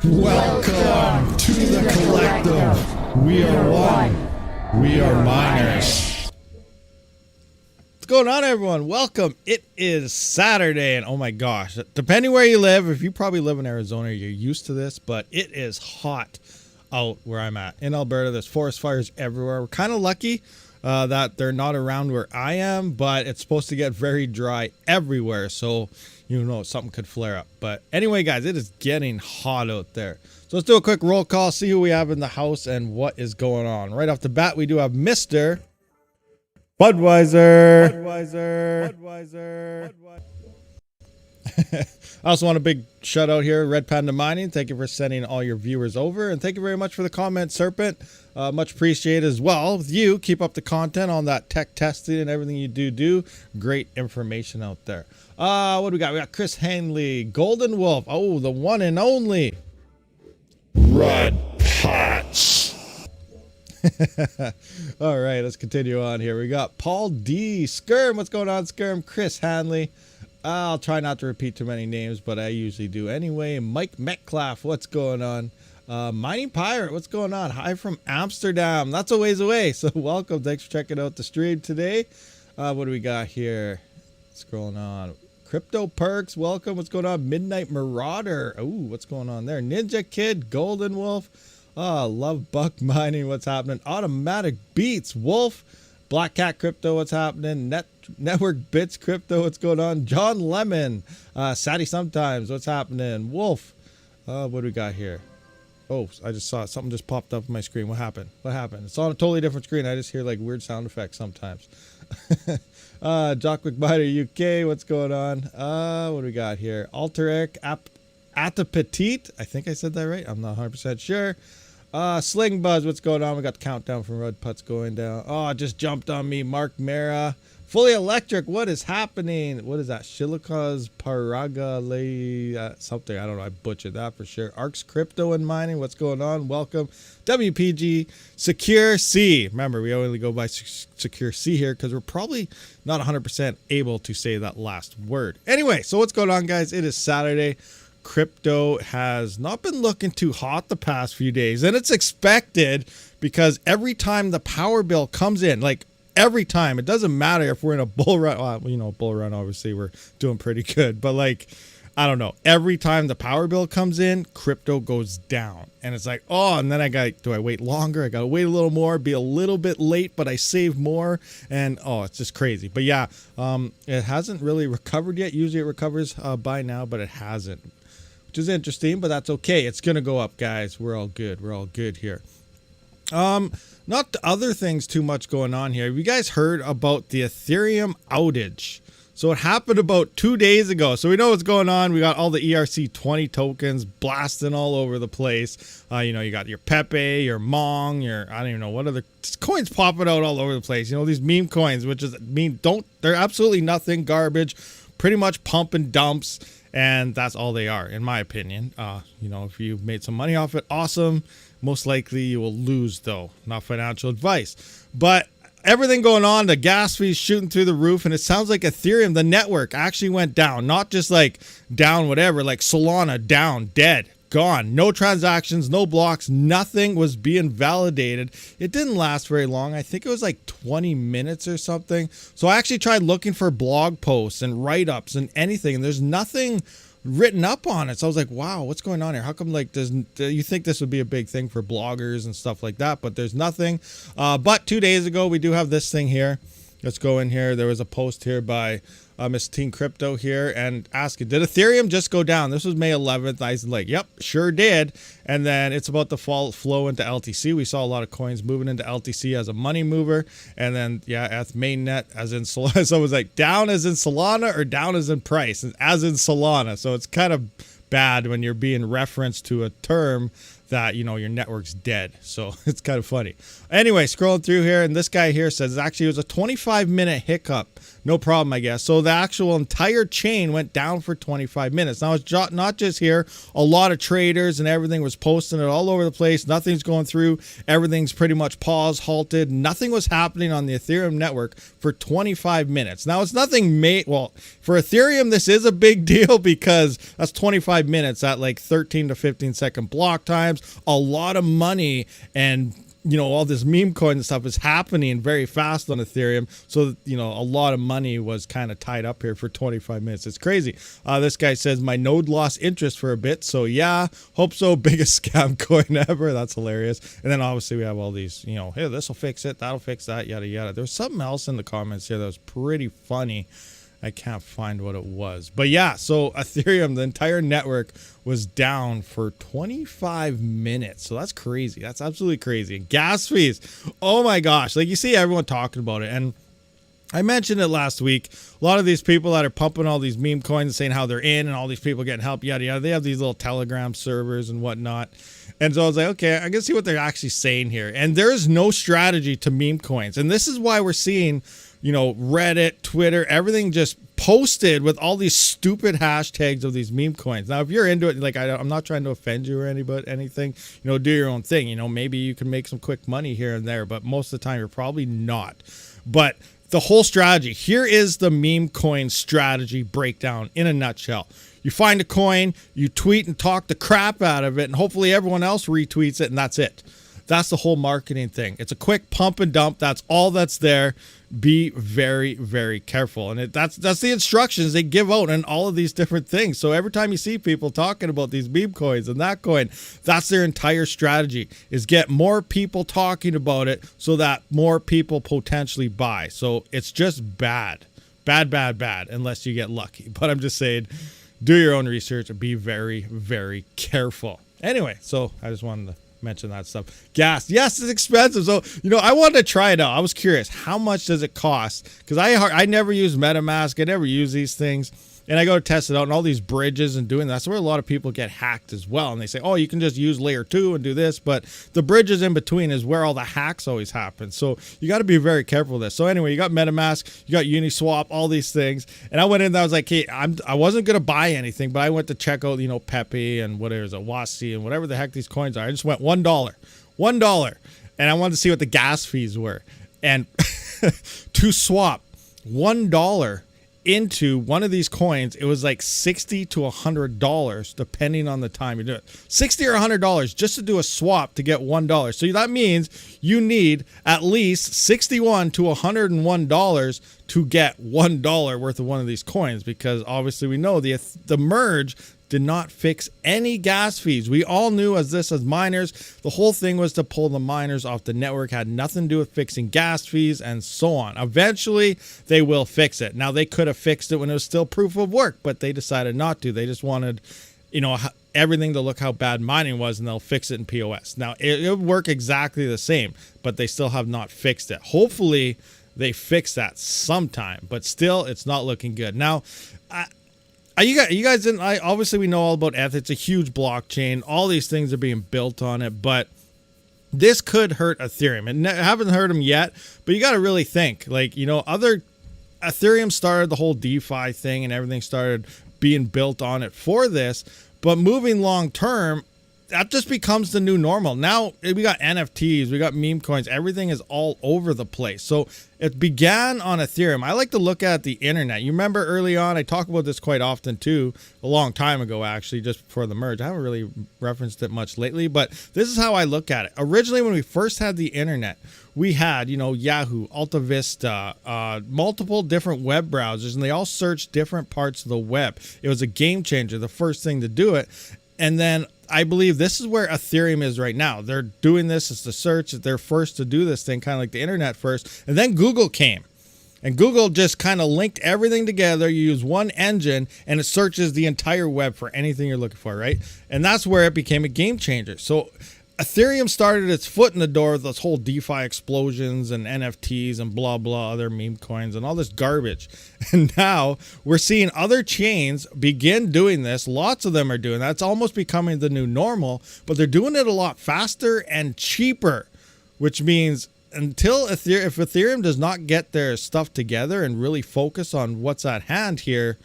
Welcome to the collective. We are one. We are miners. What's going on, everyone? Welcome. It is Saturday, and oh my gosh, depending where you live, if you probably live in Arizona, you're used to this, but it is hot out where I'm at. In Alberta, there's forest fires everywhere. We're kind of lucky that they're not around where I am, but it's supposed to get very dry everywhere, so you know something could flare up. But anyway, guys, it is getting hot out there. So let's do a quick roll call, see who we have in the house and what is going on. Right off the bat, we do have Mr. Budweiser. I also want a big shout out here, Red Panda Mining. Thank you for sending all your viewers over, and thank you very much for the comment, Serpent. Much appreciated as well. With you, keep up the content on that tech testing and everything you do. Great information out there. What do we got? We got Chris Hanley, Golden Wolf. Oh, the one and only Red Pots. All right, let's continue on here. We got Paul D. Skirm. What's going on, Skirm? Chris Hanley. I'll try not to repeat too many names, but I usually do anyway. Mike Metcalf, what's going on? Mining Pirate, what's going on? Hi from Amsterdam. That's a ways away, so welcome. Thanks for checking out the stream today. What do we got here? Scrolling on. Crypto Perks, welcome. What's going on? Midnight Marauder. Ooh, what's going on there? Ninja Kid, Golden Wolf. Love Buck Mining, what's happening? Automatic Beats, Wolf. Black Cat Crypto, what's happening? Network Bits Crypto, what's going on? John Lemon, Saddy Sometimes, what's happening? Wolf, what do we got here? Oh, I just saw it. Something just popped up on my screen. What happened? What happened? It's on a totally different screen. I just hear like weird sound effects sometimes. Jockwick Miner UK, what's going on? What do we got here? Alteric, Atapetite. I think I said that right. I'm not 100% sure. Sling Buzz, what's going on? We got the countdown from Red Putts going down. Oh, it just jumped on me. Mark Mara. Fully Electric, what is happening? What is that? Shilika's Paragale something. I don't know. I butchered that for sure. Arcs Crypto and Mining, what's going on? Welcome. WPG Secure C. Remember, we only go by Secure C here because we're probably not 100% able to say that last word. Anyway, so what's going on, guys? It is Saturday. Crypto has not been looking too hot the past few days, and it's expected because every time the power bill comes in, like every time, it doesn't matter if we're in a bull run. Well, you know, bull run, obviously we're doing pretty good, but like, I don't know, every time the power bill comes in, crypto goes down, and it's like, oh, and then do I wait longer? I gotta wait a little more, be a little bit late, but I save more, and oh, it's just crazy. But yeah, it hasn't really recovered yet. Usually it recovers by now, but it hasn't, which is interesting, but that's okay. It's gonna go up, guys. We're all good. We're all good here. Not other things too much going on here. Have you guys heard about the Ethereum outage? So it happened about 2 days ago. So we know what's going on. We got all the ERC20 tokens blasting all over the place. You know, you got your Pepe, your Mong, your, I don't even know what other coins popping out all over the place. You know, these meme coins, which is they're absolutely nothing, garbage, pretty much pump and dumps. And that's all they are, in my opinion. You know, if you made some money off it, awesome. Most likely you will lose, though. Not financial advice. But everything going on, the gas fees shooting through the roof, and it sounds like Ethereum, the network, actually went down. Not just like down whatever, like Solana, down, dead, gone. No transactions, no blocks, nothing was being validated. It didn't last very long. I think it was like 20 minutes or something. So I actually tried looking for blog posts and write-ups and anything, and there's nothing written up on it. So I was like, wow, what's going on here? How come, like, you think this would be a big thing for bloggers and stuff like that, but there's nothing. But 2 days ago, we do have this thing here. Let's go in here. There was a post here by Miss Teen Crypto here and ask it, did Ethereum just go down? This was May 11th. I was like, yep, sure did. And then it's about to flow into LTC. We saw a lot of coins moving into LTC as a money mover. And then, yeah, at mainnet as in Solana. So it was like down as in Solana or down as in price, as in Solana. So it's kind of bad when you're being referenced to a term that, you know, your network's dead. So it's kind of funny. Anyway, scrolling through here, and this guy here says actually it was a 25-minute hiccup no problem, I guess. So the actual entire chain went down for 25 minutes. Now, it's not just here. A lot of traders and everything was posting it all over the place. Nothing's going through. Everything's pretty much paused, halted. Nothing was happening on the Ethereum network for 25 minutes. Now, it's nothing well, for Ethereum, this is a big deal because that's 25 minutes at like 13 to 15 second block times. A lot of money and all this meme coin and stuff is happening very fast on Ethereum. So, a lot of money was kind of tied up here for 25 minutes. It's crazy. This guy says, my node lost interest for a bit. So, yeah, hope so. Biggest scam coin ever. That's hilarious. And then obviously we have all these, hey, this will fix it. That'll fix that, yada, yada. There's something else in the comments here that was pretty funny. I can't find what it was. But yeah, so Ethereum, the entire network was down for 25 minutes. So that's crazy. That's absolutely crazy. And gas fees. Oh my gosh. Like you see everyone talking about it. And I mentioned it last week. A lot of these people that are pumping all these meme coins and saying how they're in and all these people getting help, yada, yada. They have these little Telegram servers and whatnot. And so I was like, okay, I can see what they're actually saying here. And there is no strategy to meme coins. And this is why we're seeing Reddit, Twitter, everything just posted with all these stupid hashtags of these meme coins. Now, if you're into it, like I'm not trying to offend you or anything, do your own thing. Maybe you can make some quick money here and there, but most of the time you're probably not. But the whole strategy, here is the meme coin strategy breakdown in a nutshell. You find a coin, you tweet and talk the crap out of it, and hopefully everyone else retweets it, and that's it. That's the whole marketing thing. It's a quick pump and dump. That's all that's there. Be very, very careful. And that's the instructions they give out in all of these different things. So every time you see people talking about these meme coins and that coin, that's their entire strategy, is get more people talking about it so that more people potentially buy. So it's just bad, unless you get lucky. But I'm just saying, do your own research and be very, very careful. Anyway, so I just wanted to mention that stuff. Gas, yes, it's expensive. So I wanted to try it out. I was curious, how much does it cost? Because I never use MetaMask. I never use these things, and I go to test it out, and all these bridges and doing that. That's where a lot of people get hacked as well. And they say, oh, you can just use layer 2 and do this, but the bridges in between is where all the hacks always happen. So you got to be very careful with this. So anyway, you got MetaMask, you got Uniswap, all these things, and I went in there. I was like, hey, I wasn't gonna buy anything, but I went to check out Pepe and whatever is it, Wasi and whatever the heck these coins are. I just went $1, and I wanted to see what the gas fees were, and to swap $1 into one of these coins, it was like $60 to $100 depending on the time you do it. $60 or $100 just to do a swap to get $1. So that means you need at least $61 to $101 to get $1 worth of one of these coins, because obviously we know the merge did not fix any gas fees. We all knew as miners, the whole thing was to pull the miners off the network, had nothing to do with fixing gas fees and so on. Eventually, they will fix it. Now, they could have fixed it when it was still proof of work, but they decided not to. They just wanted, everything to look how bad mining was, and they'll fix it in POS. Now, it would work exactly the same, but they still have not fixed it. Hopefully, they fix that sometime, but still, it's not looking good. Now, you guys didn't. Obviously, we know all about ETH. It's a huge blockchain. All these things are being built on it, but this could hurt Ethereum. And I haven't heard them yet, but you got to really think. Other Ethereum started the whole DeFi thing, and everything started being built on it for this. But moving long term, that just becomes the new normal. Now we got NFTs, we got meme coins, everything is all over the place. So it began on Ethereum. I like to look at the internet. You remember early on, I talk about this quite often too, a long time ago actually, just before the merge. I haven't really referenced it much lately, but this is how I look at it. Originally, when we first had the internet, we had, Yahoo, Alta Vista, multiple different web browsers, and they all searched different parts of the web. It was a game changer, the first thing to do it. And then I believe this is where Ethereum is right now. They're doing this as the search. They're first to do this thing, kind of like the internet first. And then Google came. And Google just kind of linked everything together. You use one engine, and it searches the entire web for anything you're looking for, right? And that's where it became a game changer. So Ethereum started its foot in the door with this whole DeFi explosions and NFTs and blah, blah, other meme coins and all this garbage. And now we're seeing other chains begin doing this. Lots of them are doing that. It's almost becoming the new normal, but they're doing it a lot faster and cheaper, which means until if Ethereum does not get their stuff together and really focus on what's at hand here,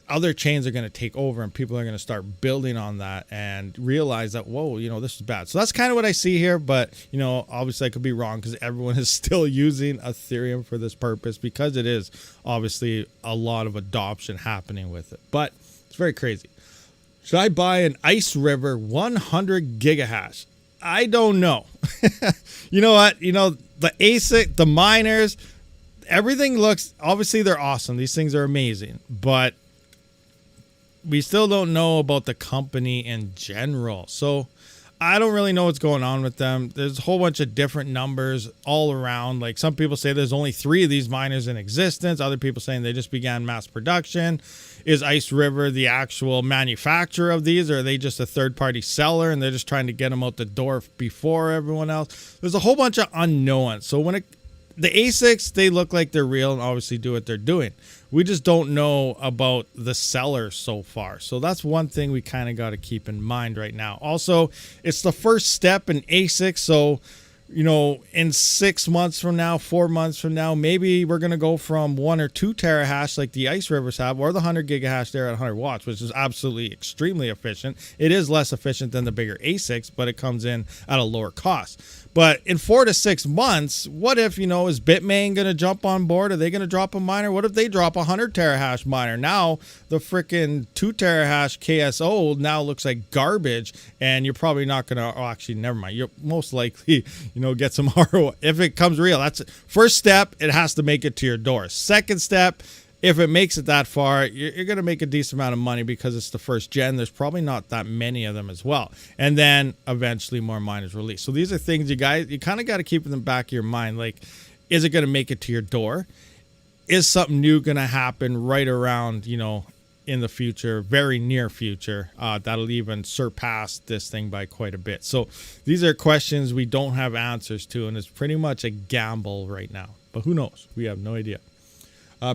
other chains are going to take over and people are going to start building on that and realize that, whoa, this is bad. So that's kind of what I see here. But, obviously I could be wrong because everyone is still using Ethereum for this purpose because it is obviously a lot of adoption happening with it. But it's very crazy. Should I buy an Ice River 100 gigahash? I don't know. You know what? The ASIC, the miners, everything looks, obviously they're awesome. These things are amazing. But we still don't know about the company in general. So I don't really know what's going on with them. There's a whole bunch of different numbers all around. Like some people say there's only 3 of these miners in existence. Other people saying they just began mass production. Is Ice River the actual manufacturer of these, or are they just a third-party seller and they're just trying to get them out the door before everyone else? There's a whole bunch of unknowns. So the ASICs, they look like they're real and obviously do what they're doing. We just don't know about the sellers so far. So that's one thing we kind of got to keep in mind right now. Also, it's the first step in ASIC. So, in 6 months from now, 4 months from now, maybe we're going to go from 1 or 2 terahash like the Ice Rivers have, or the 100 gigahash there at 100 watts, which is absolutely extremely efficient. It is less efficient than the bigger ASICs, but it comes in at a lower cost. But in 4 to 6 months, what if, is Bitmain going to jump on board? Are they going to drop a miner? What if they drop a 100 terahash miner? Now the freaking 2 terahash KSO now looks like garbage, and you're probably not going to, actually, never mind. You'll most likely, get some ROI. If it comes real, that's it. First step, it has to make it to your door. Second step, if it makes it that far, you're going to make a decent amount of money because it's the first gen. There's probably not that many of them as well. And then eventually more miners release. So these are things you kind of got to keep in the back of your mind. Like, is it going to make it to your door? Is something new going to happen right around, in the future, very near future, that'll even surpass this thing by quite a bit? So these are questions we don't have answers to, and it's pretty much a gamble right now. But who knows? We have no idea.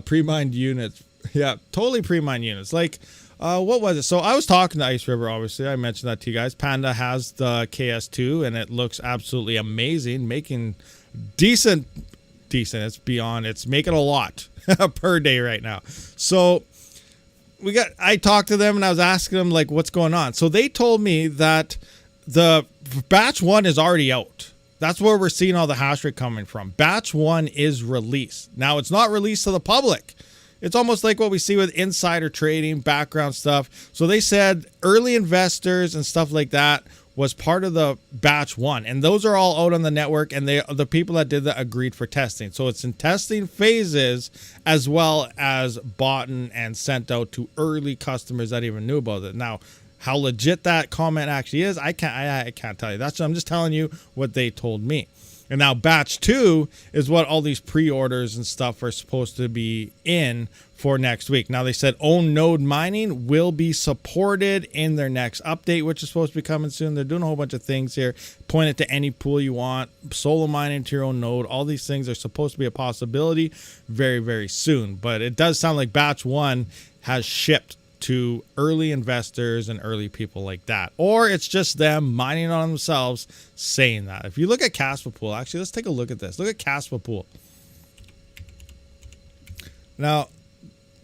Pre-mined units. Yeah, totally pre-mined units. Like, what was it? So I was talking to Ice River, obviously. I mentioned that to you guys. Panda has the KS2, and it looks absolutely amazing, making decent. It's making a lot per day right now. So I talked to them, and I was asking them, like, what's going on? So they told me that the batch 1 is already out. That's where we're seeing all the hash rate coming from. Batch 1 is released. Now, it's not released to the public. It's almost like what we see with insider trading, background stuff. So they said early investors and stuff like that was part of the batch 1. And those are all out on the network, and the people that did that agreed for testing. So it's in testing phases as well as bought and sent out to early customers that even knew about it. Now, how legit that comment actually is, I can't tell you. I'm just telling you what they told me. And now batch 2 is what all these pre-orders and stuff are supposed to be in for next week. Now they said own node mining will be supported in their next update, which is supposed to be coming soon. They're doing a whole bunch of things here. Point it to any pool you want, solo mining to your own node. All these things are supposed to be a possibility very, very soon. But it does sound like batch 1 has shipped to early investors and early people like that, or it's just them mining on themselves saying that. If you look at Casper Pool, actually, let's take a look at this. Look at Casper Pool. Now,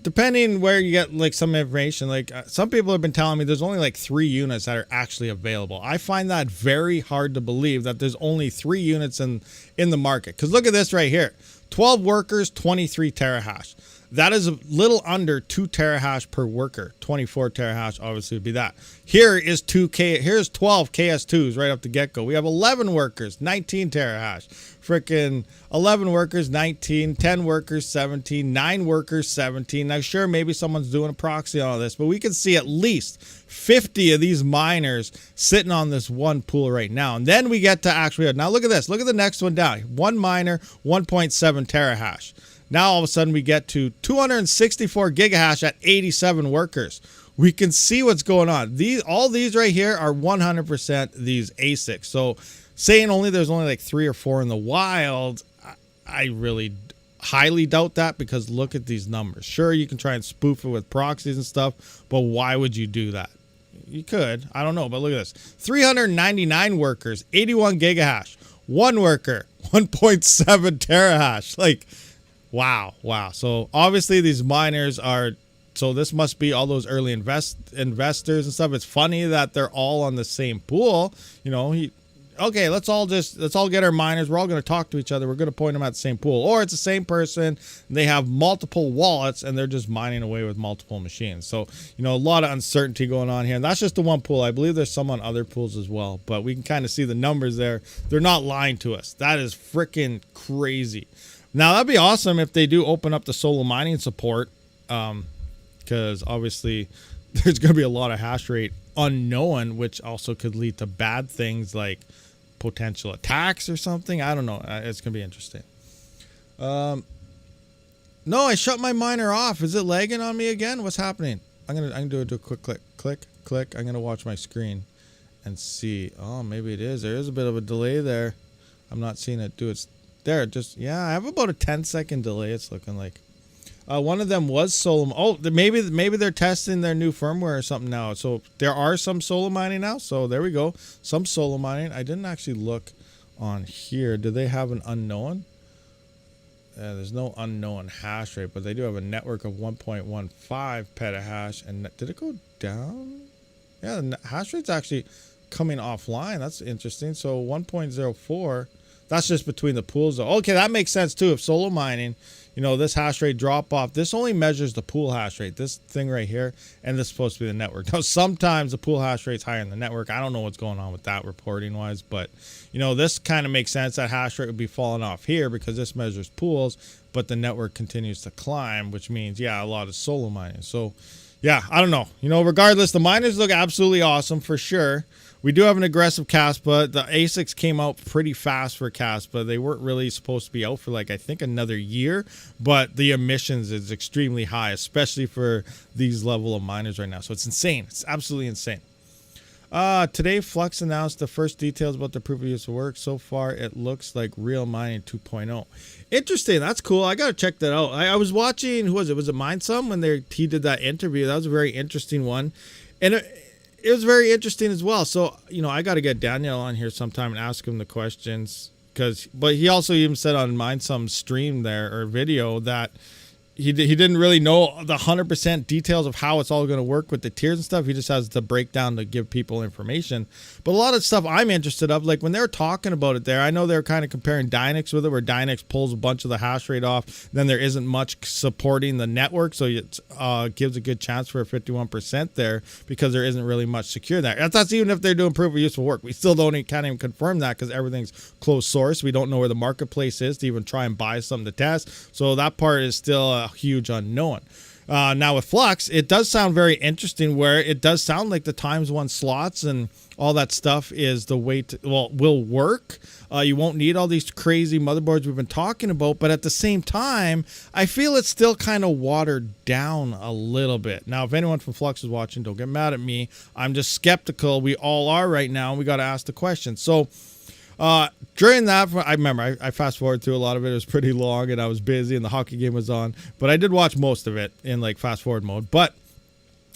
depending where you get like some information, like some people have been telling me there's only like 3 units that are actually available. I find that very hard to believe that there's only 3 units in the market. Because look at this right here, 12 workers, 23 terahash. That is a little under 2 terahash per worker. 24 terahash obviously would be that. Here's 12 KS2s right off the get-go. We have 11 workers, 19 terahash. Freaking 11 workers, 19, 10 workers, 17, 9 workers, 17. Now, sure, maybe someone's doing a proxy on all this, but we can see at least 50 of these miners sitting on this one pool right now. And then we get to actually, now look at this. Look at the next one down. One miner, 1.7 terahash. Now, all of a sudden, we get to 264 gigahash at 87 workers. We can see what's going on. All these right here are 100% these ASICs. So saying there's only like 3 or 4 in the wild, I really highly doubt that, because look at these numbers. Sure, you can try and spoof it with proxies and stuff, but why would you do that? You could. I don't know, but look at this. 399 workers, 81 gigahash. 1 worker, 1.7 terahash. Like, wow. So obviously these miners are, so this must be all those early investors and stuff. It's funny that they're all on the same pool. You know, okay, let's all get our miners. We're all going to talk to each other. We're going to point them at the same pool. Or it's the same person, and they have multiple wallets, and they're just mining away with multiple machines. So, you know, a lot of uncertainty going on here. And that's just the one pool. I believe there's some on other pools as well. But we can kind of see the numbers there. They're not lying to us. That is freaking crazy. Now, that'd be awesome if they do open up the solo mining support. Because obviously there's going to be a lot of hash rate unknown, which also could lead to bad things like potential attacks or something. I don't know. It's going to be interesting. No, I shut my miner off. Is it lagging on me again? What's happening? I'm going to do a quick click. I'm going to watch my screen and see. Oh, maybe it is. There is a bit of a delay there. I'm not seeing it do its there. Just, yeah, I have about a 10-second delay. It's looking like. One of them was solo. Oh, maybe they're testing their new firmware or something now. So there are some solo mining now. So there we go. Some solo mining. I didn't actually look on here. Do they have an unknown? There's no unknown hash rate, but they do have a network of 1.15 petahash. And did it go down? Yeah, the hash rate's actually coming offline. That's interesting. So 1.04. That's just between the pools, though. Okay, that makes sense too. If solo mining, you know, this hash rate drop off, this only measures the pool hash rate, this thing right here, and this is supposed to be the network. Now, sometimes the pool hash rate's higher than the network. I don't know what's going on with that reporting wise, but, you know, this kind of makes sense. That hash rate would be falling off here because this measures pools, but the network continues to climb, which means, yeah, a lot of solo mining. So, yeah, I don't know. You know, regardless, the miners look absolutely awesome for sure. We do have an aggressive Caspa. The ASICs came out pretty fast for Caspa. They weren't really supposed to be out for like, I think, another year, but the emissions is extremely high, especially for these level of miners right now. So it's insane. It's absolutely insane. Today, Flux announced the first details about the proof of use work. So far, it looks like Real Mining 2.0. Interesting. That's cool. I got to check that out. I was watching, who was it? Was it MindSum when he did that interview? That was a very interesting one. And it was very interesting as well. So, you know, I got to get Daniel on here sometime and ask him the questions. But he also even said on MindSum stream there or video that he didn't really know the 100% details of how it's all going to work with the tiers and stuff. He just has the breakdown to give people information. But a lot of stuff I'm interested of, like when they're talking about it there, I know they're kind of comparing Dynex with it, where Dynex pulls a bunch of the hash rate off. Then there isn't much supporting the network, so it gives a good chance for a 51% there because there isn't really much secure there. That's even if they're doing proof of useful work. We still can't even confirm that because everything's closed source. We don't know where the marketplace is to even try and buy something to test. So that part is still a huge unknown. Now with Flux, it does sound very interesting, where it does sound like the times 1 slots and all that stuff is the way to, will work. You won't need all these crazy motherboards we've been talking about, but at the same time, I feel it's still kind of watered down a little bit. Now, if anyone from Flux is watching, don't get mad at me. I'm just skeptical. We all are right now, and we got to ask the question. So, during that, I remember I fast forward through a lot of it. It was pretty long and I was busy and the hockey game was on, but I did watch most of it in like fast forward mode. But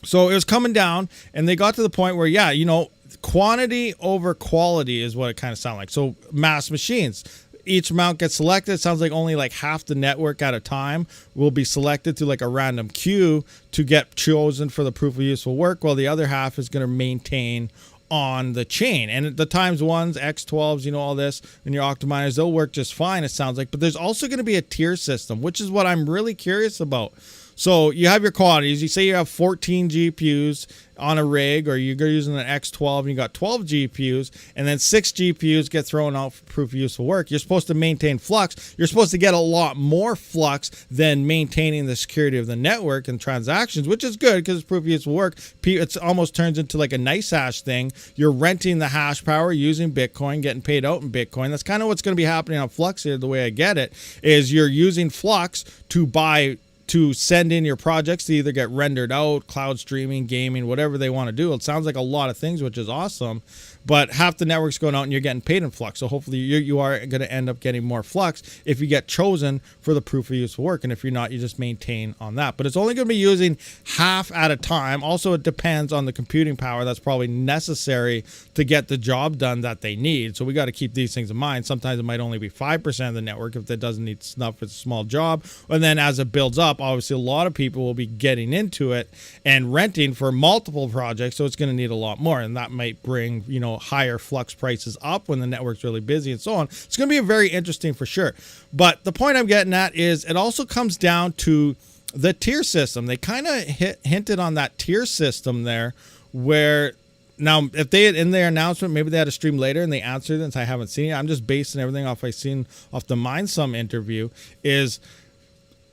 so it was coming down and they got to the point where, yeah, you know, quantity over quality is what it kind of sounded like. So mass machines, each amount gets selected. It sounds like only like half the network at a time will be selected through like a random queue to get chosen for the proof of useful work, while the other half is going to maintain on the chain. And the times 1s, X12s, you know, all this, and your OCTOMINERs, they'll work just fine, it sounds like. But there's also going to be a tier system, which is what I'm really curious about. So you have your quantities. You say you have 14 GPUs on a rig, or you're using an X12 and you got 12 GPUs, and then 6 GPUs get thrown out for proof of useful work. You're supposed to maintain flux. You're supposed to get a lot more flux than maintaining the security of the network and transactions, which is good because it's proof of useful work. It almost turns into like a nice hash thing. You're renting the hash power using Bitcoin, getting paid out in Bitcoin. That's kind of what's going to be happening on Flux here. The way I get it is you're using Flux to send in your projects to either get rendered out, cloud streaming, gaming, whatever they want to do. It sounds like a lot of things, which is awesome. but half the network's going out and you're getting paid in Flux. So hopefully you are going to end up getting more Flux if you get chosen for the proof of useful work. And if you're not, you just maintain on that. But it's only going to be using half at a time. Also, it depends on the computing power that's probably necessary to get the job done that they need. So we got to keep these things in mind. Sometimes it might only be 5% of the network if it doesn't need snuff. It's a small job. And then as it builds up, obviously a lot of people will be getting into it and renting for multiple projects. So it's going to need a lot more. And that might bring, you know, higher Flux prices up when the network's really busy and so on. It's going to be very interesting for sure. But the point I'm getting at is it also comes down to the tier system. They kind of hinted on that tier system there, where now if they had in their announcement, maybe they had a stream later and they answered it, since I haven't seen it. I'm just basing everything off I've seen off the MindSum interview. Is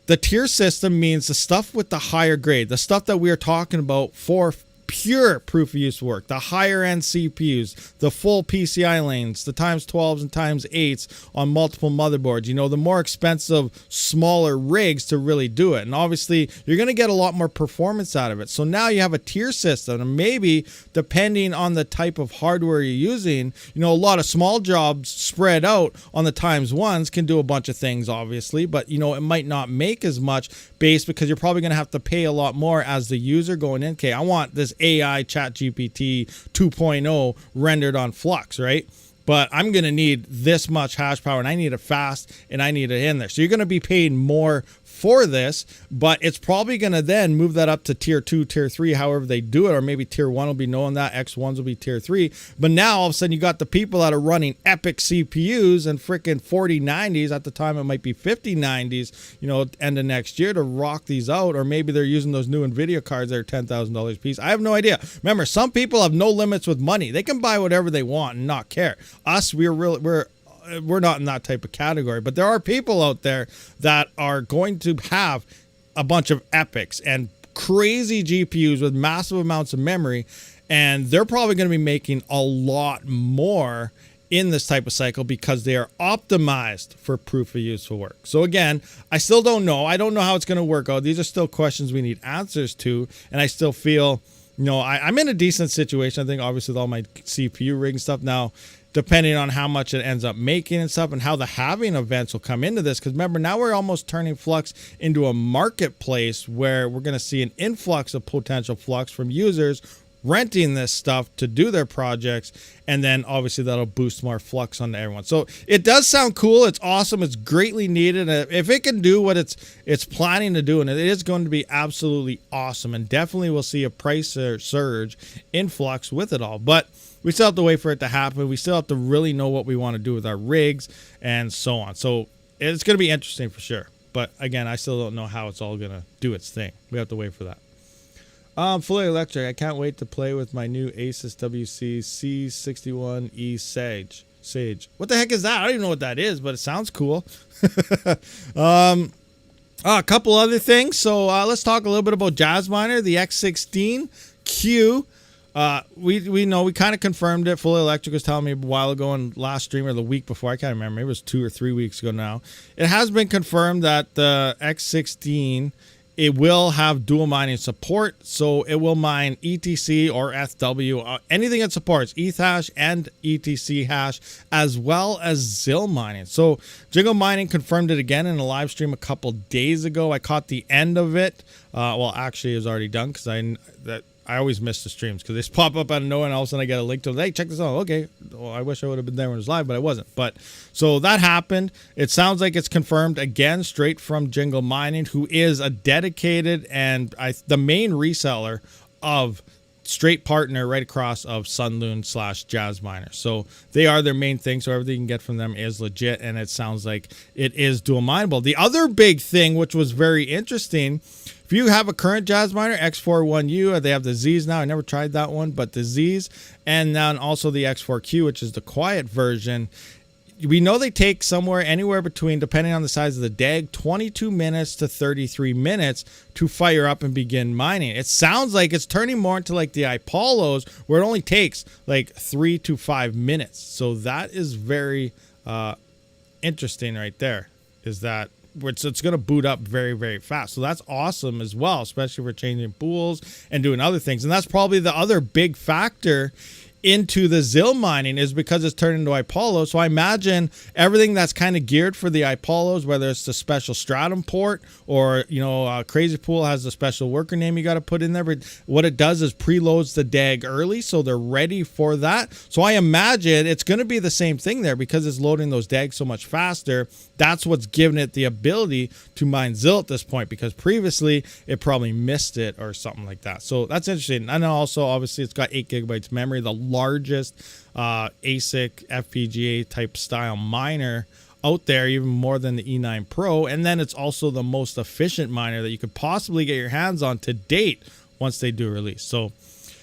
the tier system means the stuff with the higher grade, the stuff that we are talking about for pure proof of use work, the higher end CPUs, the full PCI lanes, the times 12s and times 8s on multiple motherboards, you know, the more expensive, smaller rigs to really do it. And obviously you're going to get a lot more performance out of it. So now you have a tier system, and maybe depending on the type of hardware you're using, you know, a lot of small jobs spread out on the times ones can do a bunch of things, obviously, but you know, it might not make as much base because you're probably going to have to pay a lot more as the user going in. Okay, I want this AI chat GPT 2.0 rendered on Flux, right? But I'm going to need this much hash power, and I need it fast, and I need it in there. So you're going to be paying more for this, but it's probably going to then move that up to tier 2, tier 3, however they do it, or maybe tier 1 will be knowing that, X1s will be tier 3. But now all of a sudden you got the people that are running epic CPUs and freaking 4090s. At the time it might be 5090s, you know, end of next year to rock these out, or maybe they're using those new NVIDIA cards that are $10,000 a piece. I have no idea. Remember, some people have no limits with money. They can buy whatever they want and not care. Us, we're not in that type of category, but there are people out there that are going to have a bunch of epics and crazy GPUs with massive amounts of memory, and they're probably going to be making a lot more in this type of cycle because they are optimized for proof of useful work. So again, I still don't know. I don't know how it's going to work out. These are still questions we need answers to, and I still feel, you know, I'm in a decent situation. I think obviously with all my CPU rig and stuff now, depending on how much it ends up making and stuff, and how the halving events will come into this. Because remember, now we're almost turning Flux into a marketplace where we're going to see an influx of potential Flux from users renting this stuff to do their projects, and then obviously that'll boost more Flux onto everyone. So it does sound cool. It's awesome. It's greatly needed. If it can do what it's planning to do, and it is going to be absolutely awesome, and definitely we'll see a price surge in Flux with it all. But we still have to wait for it to happen. We still have to really know what we want to do with our rigs and so on. So it's going to be interesting for sure. But again, I still don't know how it's all going to do its thing. We have to wait for that. Fully electric. I can't wait to play with my new Asus WC C61E Sage. What the heck is that? I don't even know what that is, but it sounds cool. A couple other things. So let's talk a little bit about JazzMiner, the X16Q. We know, we kind of confirmed it. Fully Electric was telling me a while ago, and last stream or the week before, I can't remember, maybe it was 2 or 3 weeks ago now. It has been confirmed that the X16, it will have dual mining support, so it will mine ETC or FW, anything it supports, ETH hash and ETC hash, as well as ZIL mining. So Jingle Mining confirmed it again in a live stream a couple days ago. I caught the end of it. Well, actually, it was already done because I always miss the streams because they just pop up out of nowhere, and all of a sudden I get a link to them. Hey, check this out. Okay. Well, I wish I would have been there when it was live, but I wasn't. But so that happened. It sounds like it's confirmed again, straight from Jingle Mining, who is a dedicated and the main reseller of straight partner right across of Sunloon / JazzMiner. So they are their main thing. So everything you can get from them is legit, and it sounds like it is dual mineable. The other big thing, which was very interesting, if you have a current JazzMiner X41U, they have the Z's now. I never tried that one, but the Z's, and then also the X4Q, which is the quiet version. We know they take anywhere between, depending on the size of the DAG, 22 minutes to 33 minutes to fire up and begin mining. It sounds like it's turning more into like the iPolos, where it only takes like 3 to 5 minutes. So that is very interesting right there, is that it's going to boot up very, very fast. So that's awesome as well, especially for changing pools and doing other things. And that's probably the other big factor into the ZIL mining is because it's turned into Apollo. So I imagine everything that's kind of geared for the Apollos, whether it's the special Stratum port or, Crazy Pool has a special worker name you got to put in there. But what it does is preloads the DAG early, so they're ready for that. So I imagine it's going to be the same thing there because it's loading those DAGs so much faster. That's what's giving it the ability to mine ZIL at this point, because previously it probably missed it or something like that. So that's interesting. And also, obviously, it's got 8 gigabytes memory, the largest ASIC FPGA type style miner out there, even more than the E9 Pro. And then it's also the most efficient miner that you could possibly get your hands on to date once they do release. So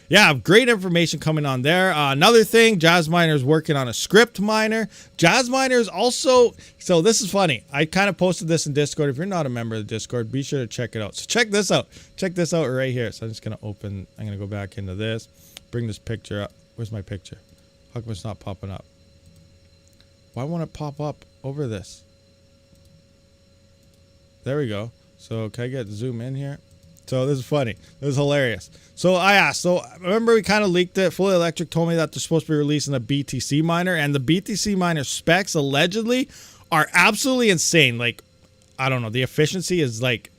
yeah, great information coming on there. Another thing, JazzMiner is working on a script miner. JazzMiner is also, so this is funny. I kind of posted this in Discord. If you're not a member of the Discord, be sure to check it out. So check this out. Check this out right here. So I'm just going to open, I'm going to go back into this, bring this picture up. Where's my picture? How come it's not popping up? Why won't it pop up over this? There we go. So can I get zoom in here? So this is funny. This is hilarious. So I asked. So remember we kind of leaked it. Fully Electric told me that they're supposed to be releasing a BTC miner, and the BTC miner specs allegedly are absolutely insane. Like, I don't know. The efficiency is like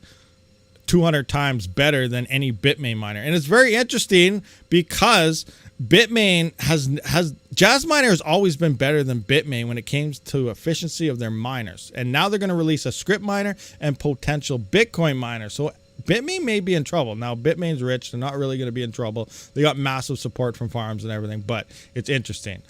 200 times better than any Bitmain miner, and it's very interesting because Bitmain has JazzMiner has always been better than Bitmain when it came to efficiency of their miners, and now they're going to release a script miner and potential Bitcoin miner. So Bitmain may be in trouble. Now, Bitmain's rich. They're not really going to be in trouble. They got massive support from farms and everything, but it's interesting.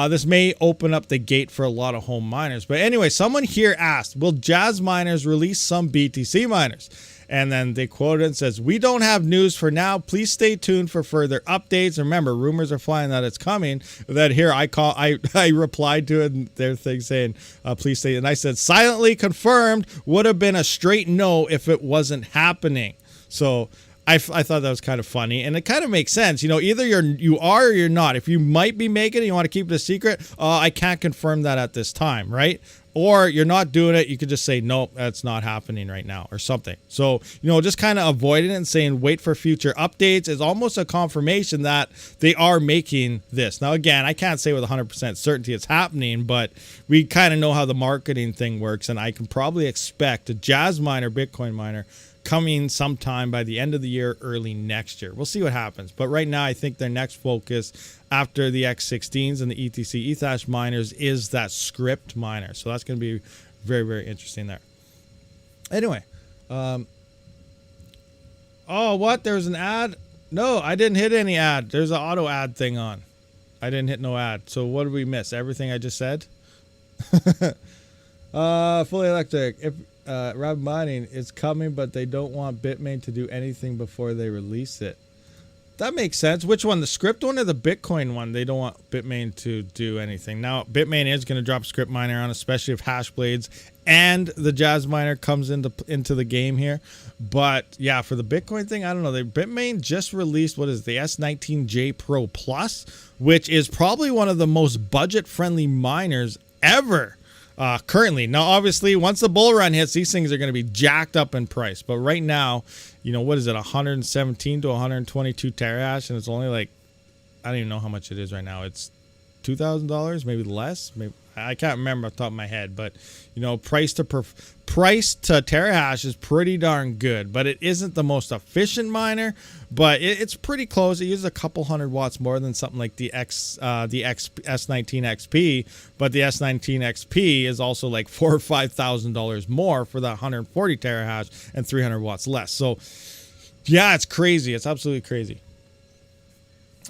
This may open up the gate for a lot of home miners. But anyway, someone here asked, will JazzMiners release some BTC miners? And then they quoted and says, we don't have news for now. Please stay tuned for further updates. Remember, rumors are flying that it's coming. That here I replied to it and their thing saying, please stay. And I said, silently confirmed, would have been a straight no if it wasn't happening. So I thought that was kind of funny, and it kind of makes sense. Either you are or you're not. If you might be making it, you want to keep it a secret. I can't confirm that at this time, right? Or you're not doing it. You could just say, nope, that's not happening right now or something. So, just kind of avoiding it and saying, wait for future updates is almost a confirmation that they are making this. Now, again, I can't say with 100% certainty it's happening, but we kind of know how the marketing thing works. And I can probably expect a JazzMiner Bitcoin miner coming sometime by the end of the year, early next year. We'll see what happens. But right now, I think their next focus after the X16s and the ETC Ethash miners is that script miner. So that's going to be very, very interesting there. Anyway. Oh, what? There's an ad? No, I didn't hit any ad. There's an auto ad thing on. I didn't hit no ad. So what did we miss? Everything I just said? Fully Electric. If RabidMining is coming, but they don't want Bitmain to do anything before they release it. That makes sense. Which one? The script one or the Bitcoin one? They don't want Bitmain to do anything. Now, Bitmain is going to drop script miner on, especially if Hashblades and the JazzMiner comes into the game here. But yeah, for the Bitcoin thing, I don't know. Bitmain just released, what is it, the S19J Pro Plus, which is probably one of the most budget-friendly miners ever. Currently. Now, obviously, once the bull run hits, these things are going to be jacked up in price. But right now, what is it, 117 to 122 terahash, and it's only like, I don't even know how much it is right now. It's $2,000, maybe less. Maybe I can't remember off the top of my head, but price to terahash is pretty darn good. But it isn't the most efficient miner, but it's pretty close. It uses a couple hundred watts more than something like the S19 XP, but the S19 XP is also like $4,000 or $5,000 more for that 140 terahash and 300 watts less. So yeah, it's crazy. It's absolutely crazy.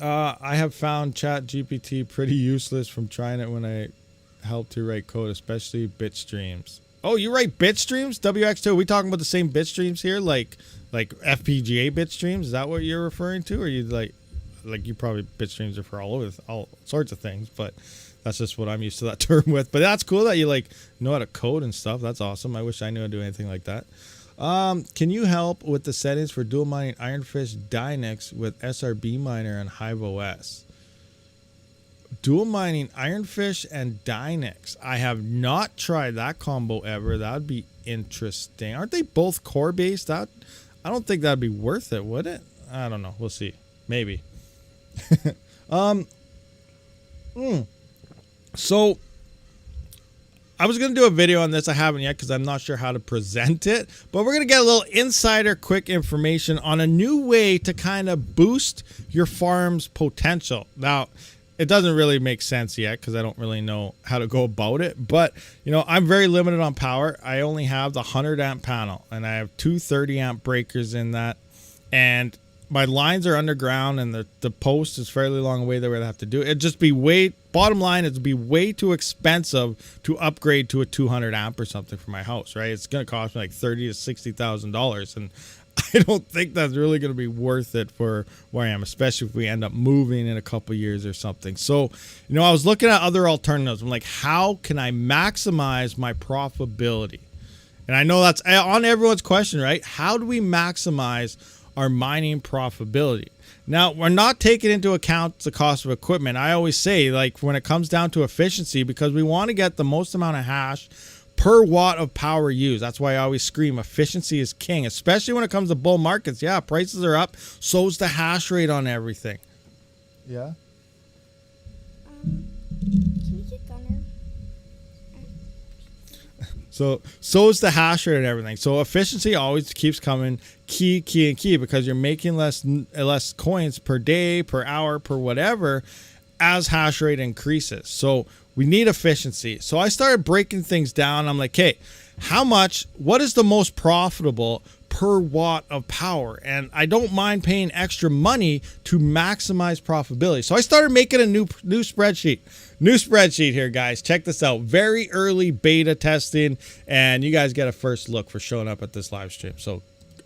I have found ChatGPT pretty useless from trying it when I help to write code, especially bit streams. Oh, you write bit streams? WX2, are we talking about the same bit streams here? Like FPGA bit streams? Is that what you're referring to? Or you like you probably bit streams are for all sorts of things, but that's just what I'm used to that term with. But that's cool that you know how to code and stuff. That's awesome. I wish I knew how to do anything like that. Can you help with the settings for dual mining Ironfish Dynex with SRB miner and Hive OS? Dual mining Ironfish and Dynex. I have not tried that combo ever. That would be interesting. Aren't they both core based? I don't think that'd be worth it, would it? I don't know. We'll see. Maybe. So I was going to do a video on this. I haven't yet because I'm not sure how to present it. But we're going to get a little insider quick information on a new way to kind of boost your farm's potential. Now, it doesn't really make sense yet because I don't really know how to go about it. But, you know, I'm very limited on power. I only have the 100 amp panel and I have two 30 amp breakers in that. And my lines are underground and the post is fairly long away that we're gonna have to do. It'd just be bottom line, it'd be way too expensive to upgrade to a 200 amp or something for my house, right? It's gonna cost me like $30,000 to $60,000, and I don't think that's really gonna be worth it for where I am, especially if we end up moving in a couple years or something. So, you know, I was looking at other alternatives. I'm like, how can I maximize my profitability? And I know that's on everyone's question, right? How do we maximize our mining profitability? Now, we're not taking into account the cost of equipment. I always say, like, when it comes down to efficiency, because we want to get the most amount of hash per watt of power used. That's why I always scream efficiency is king, especially when it comes to bull markets. Yeah, prices are up, so's the hash rate on everything. Yeah. Can you get Gunner? So's the hash rate and everything. So efficiency always keeps coming key, because you're making less coins per day, per hour, per whatever, as hash rate increases. So we need efficiency. So I started breaking things down. I'm like, hey, what is the most profitable per watt of power? And I don't mind paying extra money to maximize profitability. So I started making a new spreadsheet. New spreadsheet here, guys. Check this out. Very early beta testing, and you guys get a first look for showing up at this live stream. So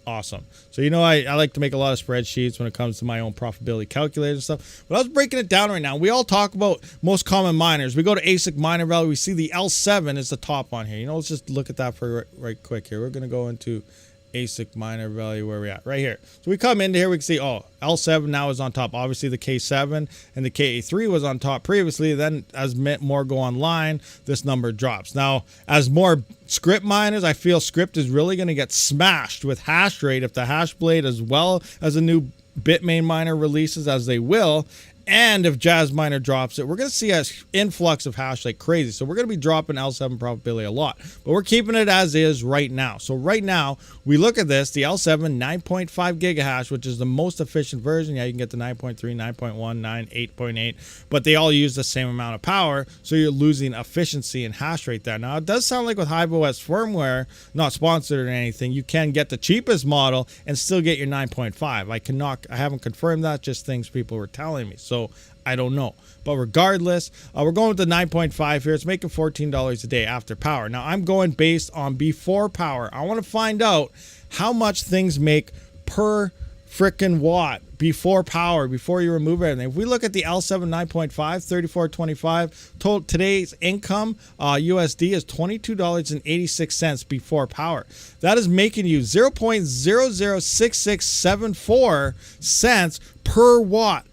awesome. So, you know, I like to make a lot of spreadsheets when it comes to my own profitability calculator and stuff. But I was breaking it down right now. We all talk about most common miners. We go to ASIC miner value. We see the L7 is the top on here. You know, let's just look at that for right quick here. We're going to go into ASIC miner value, where we at right here. So we come into here, we can see, oh, L7 now is on top. Obviously the K7 and the KA3 was on top previously. Then as more go online, this number drops. Now, as more script miners, I feel script is really going to get smashed with hash rate if the hash blade, as well as a new Bitmain miner releases, as they will. And if Jazz Miner drops it, we're going to see an influx of hash like crazy. So we're going to be dropping L7 probability a lot. But we're keeping it as is right now. So right now, we look at this, the L7 9.5 gigahash, which is the most efficient version. Yeah, you can get the 9.3, 9.1, 9, 8.8. But they all use the same amount of power. So you're losing efficiency and hash rate there. Now, it does sound like with HiveOS firmware, not sponsored or anything, you can get the cheapest model and still get your 9.5. I haven't confirmed that, just things people were telling me. So I don't know. But regardless, we're going with the 9.5 here. It's making $14 a day after power. Now, I'm going based on before power. I want to find out how much things make per frickin' watt before power, before you remove everything. If we look at the L7 9.5, 3425, total today's income, USD, is $22.86 before power. That is making you 0.006674 cents per watt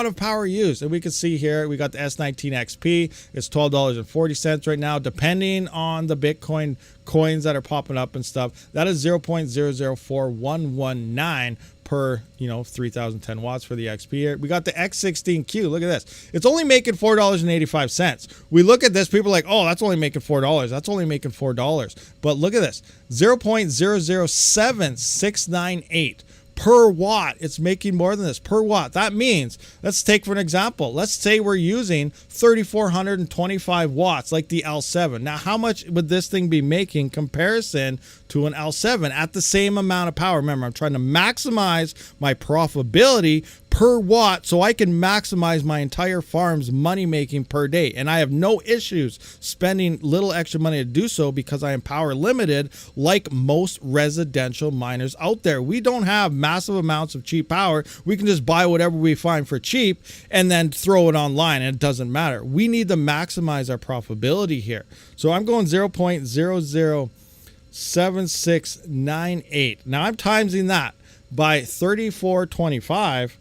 of power used. And we can see here, we got the S19 XP. It's $12.40 right now, depending on the Bitcoin coins that are popping up and stuff. That is 0.004119 per, 3,010 watts for the XP here. We got the X16Q. Look at this. It's only making $4.85. We look at this, people are like, oh, that's only making $4. That's only making $4. But look at this, 0.007698 per watt. It's making more than this per watt. That means, let's take for an example, let's say we're using 3,425 watts like the L7. Now, how much would this thing be making comparison to an L7 at the same amount of power? Remember, I'm trying to maximize my profitability per watt so I can maximize my entire farm's money making per day. And I have no issues spending little extra money to do so because I am power limited like most residential miners out there. We don't have massive amounts of cheap power. We can just buy whatever we find for cheap and then throw it online, and it doesn't matter. We need to maximize our profitability here. So I'm going 0.007698. Now I'm timesing that by 3425.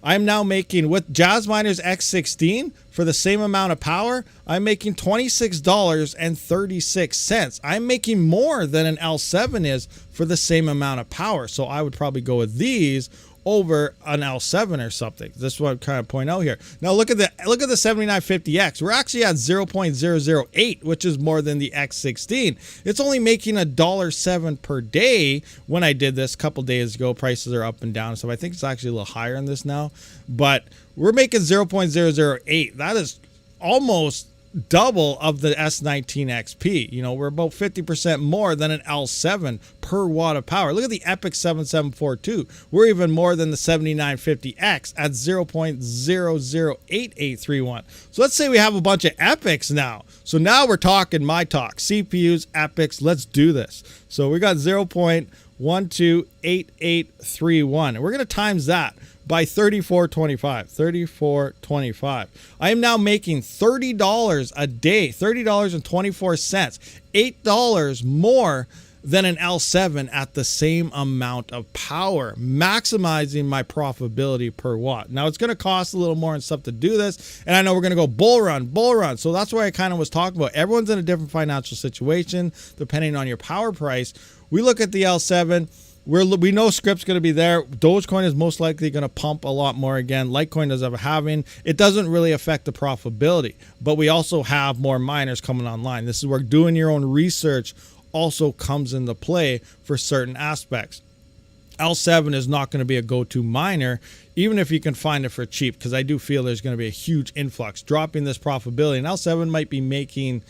I'm now making, with Jazz Miner's X16, for the same amount of power, I'm making $26.36. I'm making more than an L7 is for the same amount of power. So I would probably go with these over an L7 or something. This is what I'm kind of point out here. Now look at the 7950X. We're actually at 0.008, which is more than the X16. It's only making $1.07 per day. When I did this a couple days ago, prices are up and down, so I think it's actually a little higher in this now. But we're making 0.008. That is almost double of the S19 XP. You know, we're about 50% more than an L7 per watt of power. Look at the Epic 7742. We're even more than the 7950X at 0.008831. So let's say we have a bunch of Epics now. So now we're talking my talk. CPUs, Epics, let's do this. So we got 0.128831. And we're going to times that by 34.25. I am now making $30 a day, $30.24, $8 more than an L7 at the same amount of power, maximizing my profitability per watt. Now it's going to cost a little more and stuff to do this, and I know we're going to go bull run. So that's why I kind of was talking about everyone's in a different financial situation depending on your power price. We look at the L7. We know script's going to be there. Dogecoin is most likely going to pump a lot more again. Litecoin does have a halving. It doesn't really affect the profitability, but we also have more miners coming online. This is where doing your own research also comes into play for certain aspects. L7 is not going to be a go-to miner, even if you can find it for cheap, because I do feel there's going to be a huge influx dropping this profitability. And L7 might be making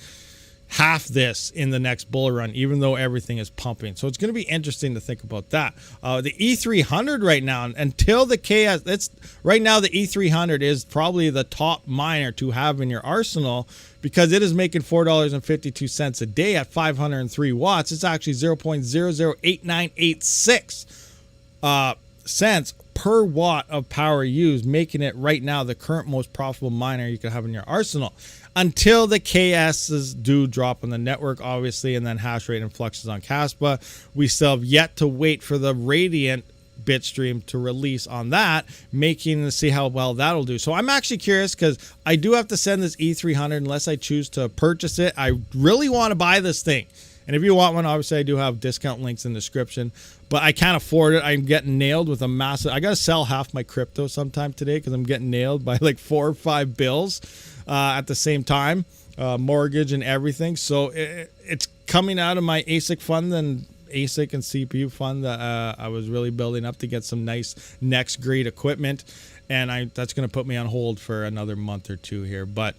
half this in the next bull run, even though everything is pumping. So it's going to be interesting to think about that. The E300 right now, until the KS, right now the E300 is probably the top miner to have in your arsenal, because it is making $4.52 a day at 503 watts. It's actually 0.008986 cents per watt of power used, making it right now the current most profitable miner you could have in your arsenal. Until the KSs do drop on the network, obviously, and then hash rate and fluxes on Caspa. We still have yet to wait for the Radiant bitstream to release on that, making to see how well that'll do. So I'm actually curious, because I do have to send this E300 unless I choose to purchase it. I really want to buy this thing. And if you want one, obviously I do have discount links in the description, but I can't afford it. I'm getting nailed with a massive, I got to sell half my crypto sometime today because I'm getting nailed by like 4 or 5 bills at the same time, mortgage and everything. So it's coming out of my ASIC fund and ASIC and CPU fund that I was really building up to get some nice next grade equipment. And that's going to put me on hold for another month or two here. But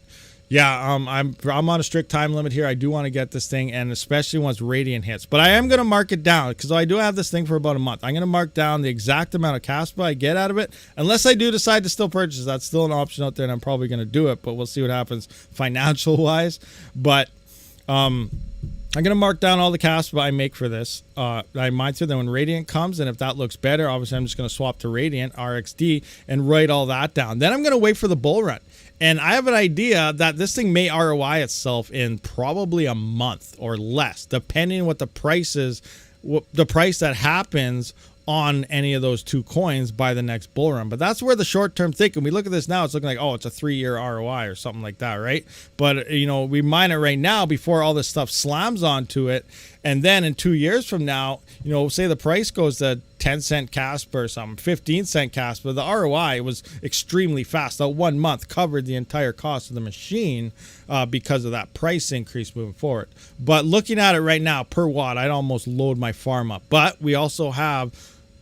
yeah, I'm on a strict time limit here. I do want to get this thing, and especially once Radiant hits. But I am going to mark it down, because I do have this thing for about a month. I'm going to mark down the exact amount of Caspa I get out of it, unless I do decide to still purchase. That's still an option out there, and I'm probably going to do it, but we'll see what happens financial-wise. But I'm going to mark down all the Caspa I make for this. I might say that when Radiant comes, and if that looks better, obviously I'm just going to swap to Radiant, RXD, and write all that down. Then I'm going to wait for the bull run. And I have an idea that this thing may ROI itself in probably a month or less, depending on what the price is, the price that happens on any of those two coins by the next bull run. But that's where the short-term thinking, we look at this now, it's looking like, oh, it's a 3-year ROI or something like that, right? But, you know, we mine it right now before all this stuff slams onto it. And then in 2 years from now, you know, say the price goes to 10-cent Caspa or something, 15-cent Caspa, the ROI was extremely fast. That 1 month covered the entire cost of the machine because of that price increase moving forward. But looking at it right now, per watt, I'd almost load my farm up. But we also have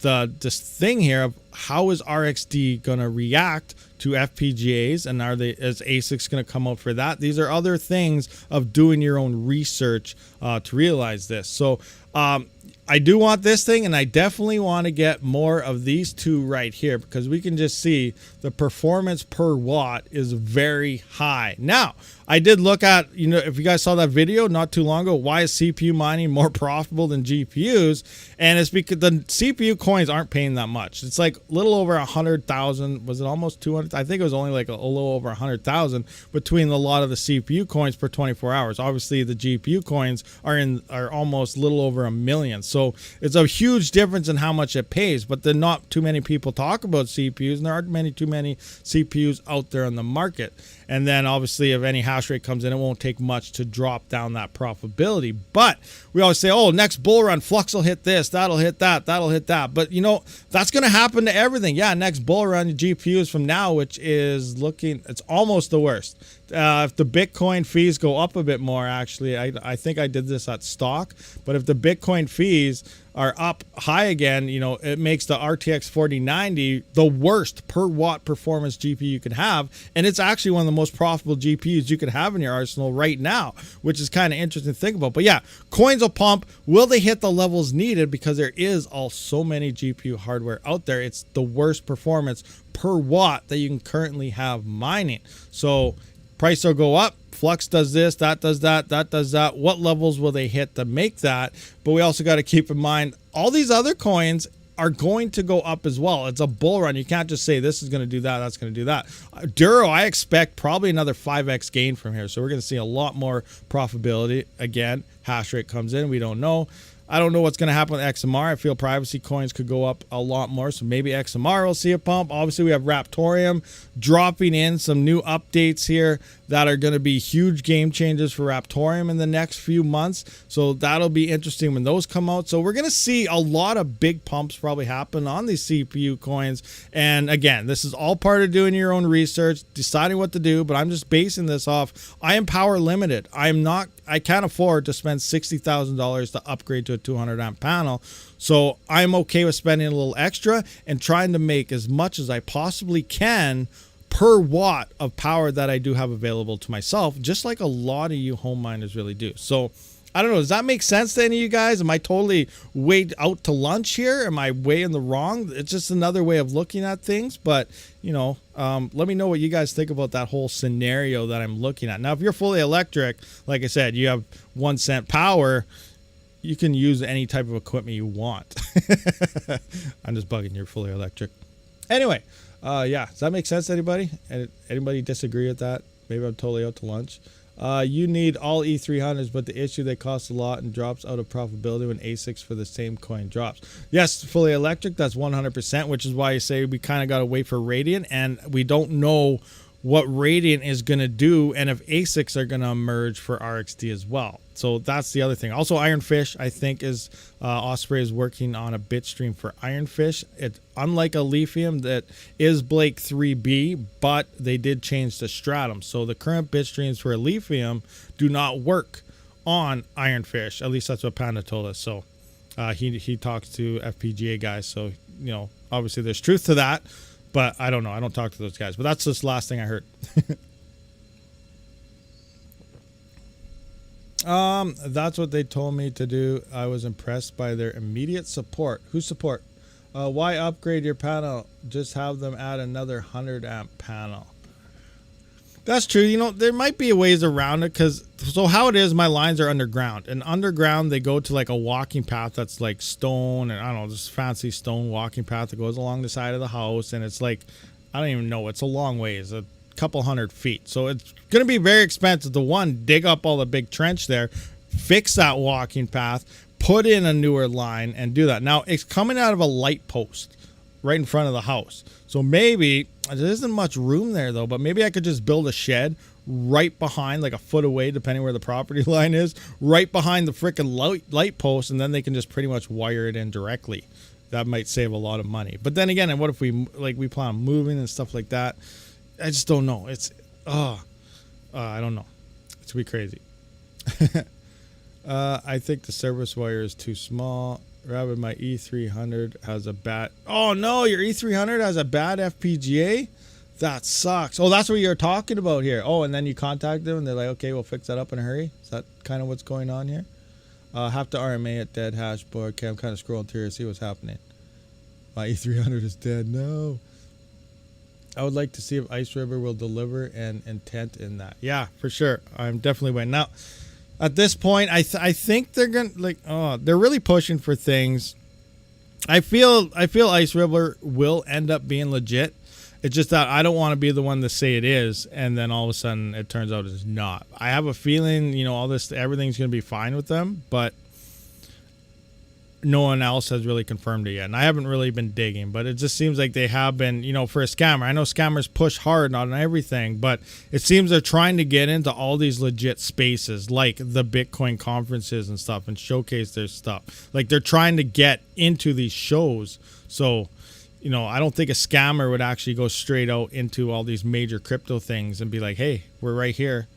this thing here of how is RXD going to react to FPGAs, and is ASICs going to come out for that? These are other things of doing your own research to realize this. So I do want this thing, and I definitely want to get more of these two right here, because we can just see the performance per watt is very high. Now, I did look at, you know, if you guys saw that video not too long ago, why is CPU mining more profitable than GPUs? And it's because the CPU coins aren't paying that much. It's like a little over 100,000. Was it almost 200? I think it was only like a little over 100,000 between a lot of the CPU coins per 24 hours. Obviously, the GPU coins are almost a little over 1 million. So it's a huge difference in how much it pays. But there not too many people talk about CPUs, and there aren't too many CPUs out there on the market. And then obviously if any hash rate comes in, it won't take much to drop down that profitability. But we always say, oh, next bull run, Flux will hit this, that'll hit that, that'll hit that. But you know, that's going to happen to everything. Yeah, next bull run, GPUs from now, which is looking, it's almost the worst. If the Bitcoin fees go up a bit more, actually, I think I did this at stock, but if the Bitcoin fees are up high again, you know, it makes the RTX 4090 the worst per watt performance GPU you could have. And it's actually one of the most profitable GPUs you could have in your arsenal right now, which is kind of interesting to think about. But yeah, coins will pump. Will they hit the levels needed? Because there is so many GPU hardware out there. It's the worst performance per watt that you can currently have mining. So price will go up. Flux does this, that does that, that does that. What levels will they hit to make that? But we also got to keep in mind all these other coins are going to go up as well. It's a bull run. You can't just say this is going to do that, that's going to do that. Duro, I expect probably another 5x gain from here. So we're going to see a lot more profitability. Again, hash rate comes in. We don't know. I don't know what's going to happen with XMR. I feel privacy coins could go up a lot more. So maybe XMR will see a pump. Obviously, we have Raptorium dropping in some new updates here that are going to be huge game changers for Raptorium in the next few months. So that'll be interesting when those come out. So we're going to see a lot of big pumps probably happen on these CPU coins. And again, this is all part of doing your own research, deciding what to do. But I'm just basing this off. I am power limited. I can't afford to spend $60,000 to upgrade to a 200 amp panel. So I'm okay with spending a little extra and trying to make as much as I possibly can per watt of power that I do have available to myself, just like a lot of you home miners really do. So I don't know. Does that make sense to any of you guys? Am I totally way out to lunch here? Am I way in the wrong? It's just another way of looking at things. But, you know, let me know what you guys think about that whole scenario that I'm looking at. Now, if you're fully electric, like I said, you have 1 cent power, you can use any type of equipment you want. I'm just bugging. You're fully electric. Anyway, yeah. Does that make sense to anybody? Anybody disagree with that? Maybe I'm totally out to lunch. You need all E300s, but the issue they cost a lot and drops out of profitability when ASICs for the same coin drops. Yes, fully electric, that's 100%, which is why you say we kind of got to wait for Radiant, and we don't know what Radiant is going to do and if ASICs are going to emerge for RXD as well. So that's the other thing. Also, Ironfish, I think, is Osprey is working on a bit stream for Ironfish. It's unlike a Lithium that is Blake 3B, but they did change the stratum. So the current bit streams for a Lithium do not work on Ironfish. At least that's what Panda told us. So he talks to FPGA guys. So, you know, obviously there's truth to that. But I don't know. I don't talk to those guys. But that's just the last thing I heard. That's what they told me to do. I was impressed by their immediate support. Whose support? Why upgrade your panel? Just have them add another 100 amp panel. That's true. You know, there might be ways around it because, so how it is, my lines are underground. And underground, they go to like a walking path that's like stone and I don't know, this fancy stone walking path that goes along the side of the house. And it's like, I don't even know, it's a long ways, a couple 100 feet. So it's going to be very expensive to, one, dig up all the big trench there, fix that walking path, put in a newer line and do that. Now, it's coming out of a light post right in front of the house. So maybe there isn't much room there though, but maybe I could just build a shed right behind, like a foot away, depending where the property line is, right behind the freaking light post, and then they can just pretty much wire it in directly. That might save a lot of money. But then again, and what if we plan on moving and stuff like that? I just don't know. It's I don't know. It's gonna be crazy. I think the service wire is too small. Rabid, my E300 has a bad... Oh, no, your E300 has a bad FPGA? That sucks. Oh, that's what you're talking about here. Oh, and then you contact them, and they're like, okay, we'll fix that up in a hurry? Is that kind of what's going on here? Have to RMA at dead hash board. Okay, I'm kind of scrolling through here to see what's happening. My E300 is dead. No. I would like to see if Ice River will deliver an intent in that. Yeah, for sure. I'm definitely waiting. Now... At this point, I think they're gonna they're really pushing for things. I feel Ice River will end up being legit. It's just that I don't want to be the one to say it is, and then all of a sudden it turns out it's not. I have a feeling, you know, everything's gonna be fine with them, but no one else has really confirmed it yet. And I haven't really been digging, but it just seems like they have been, you know, for a scammer. I know scammers push hard on everything, but it seems they're trying to get into all these legit spaces like the Bitcoin conferences and stuff and showcase their stuff. Like they're trying to get into these shows. So, you know, I don't think a scammer would actually go straight out into all these major crypto things and be like, hey, we're right here.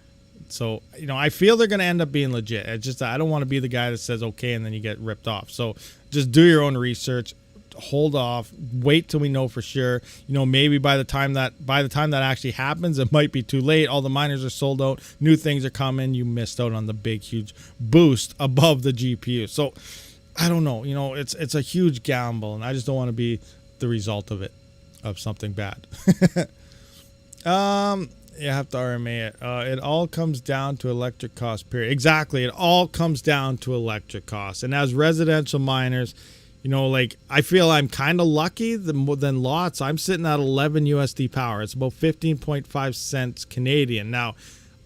So, you know, I feel they're going to end up being legit. It's just I don't want to be the guy that says okay and then you get ripped off. So just do your own research, hold off, wait till we know for sure. You know, maybe by the time that actually happens, it might be too late. All the miners are sold out, new things are coming. You missed out on the big huge boost above the GPU. So I don't know. You know, it's a huge gamble, and I just don't want to be the result of it, of something bad. You have to RMA it. It all comes down to electric cost, period. Exactly. It all comes down to electric costs. And as residential miners, you know, like I feel I'm kind of lucky than lots. I'm sitting at 11 USD power. It's about 15.5 cents Canadian. Now,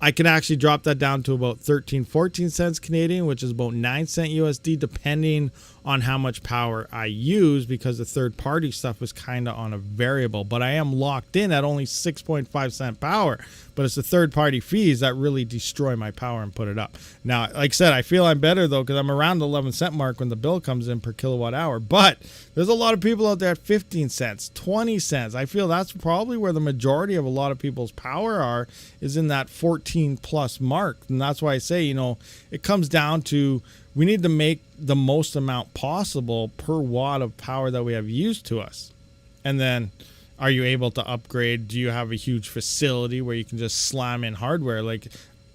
I can actually drop that down to about 14 cents Canadian, which is about 9 cent USD, depending on how much power I use, because the third party stuff is kind of on a variable. But I am locked in at only 6.5 cent power. But it's the third party fees that really destroy my power and put it up. Now, like I said, I feel I'm better though, because I'm around the 11 cent mark when the bill comes in per kilowatt hour. But there's a lot of people out there at 15 cents, 20 cents. I feel that's probably where the majority of a lot of people's power are, is in that 14 plus mark. And that's why I say, you know, it comes down to, we need to make the most amount possible per watt of power that we have used to us. And then, are you able to upgrade? Do you have a huge facility where you can just slam in hardware? Like,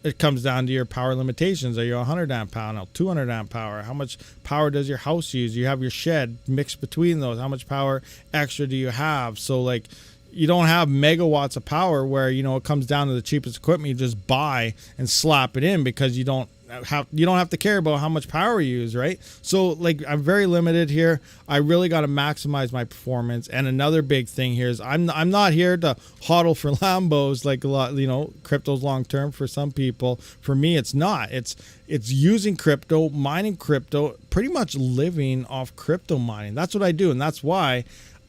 it comes down to your power limitations. Are you 100 amp power, 200 amp power? How much power does your house use? You have your shed mixed between those. How much power extra do you have? So, like, you don't have megawatts of power where, you know, it comes down to the cheapest equipment you just buy and slap it in, because you don't have to care about how much power you use, right? So, like, I'm very limited here. I really got to maximize my performance. And another big thing here is I'm not here to hodl for Lambos like a lot, you know, crypto's long term for some people. For me, it's not. It's using crypto, mining crypto, pretty much living off crypto mining. That's what I do, and that's why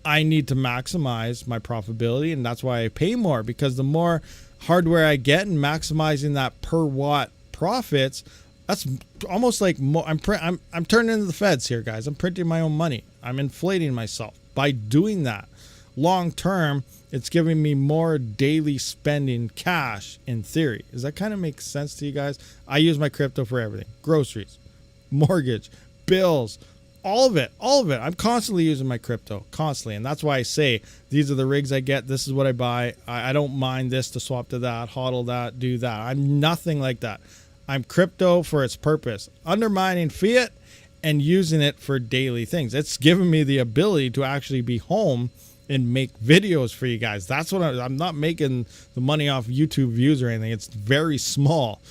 I need to maximize my profitability, and that's why I pay more, because the more hardware I get and maximizing that per watt profits, that's almost like I'm turning into the feds here, guys. I'm printing my own money. I'm inflating myself by doing that. Long term, it's giving me more daily spending cash in theory. Does that kind of make sense to you guys? I use my crypto for everything: groceries, mortgage, bills, all of it. I'm constantly using my crypto, constantly. And that's why I say, these are the rigs I get. This is what I buy. I don't mind this to swap to that, hodl that, do that. I'm nothing like that. I'm crypto for its purpose, undermining fiat and using it for daily things. It's given me the ability to actually be home and make videos for you guys. That's what I'm not making the money off YouTube views or anything. It's very small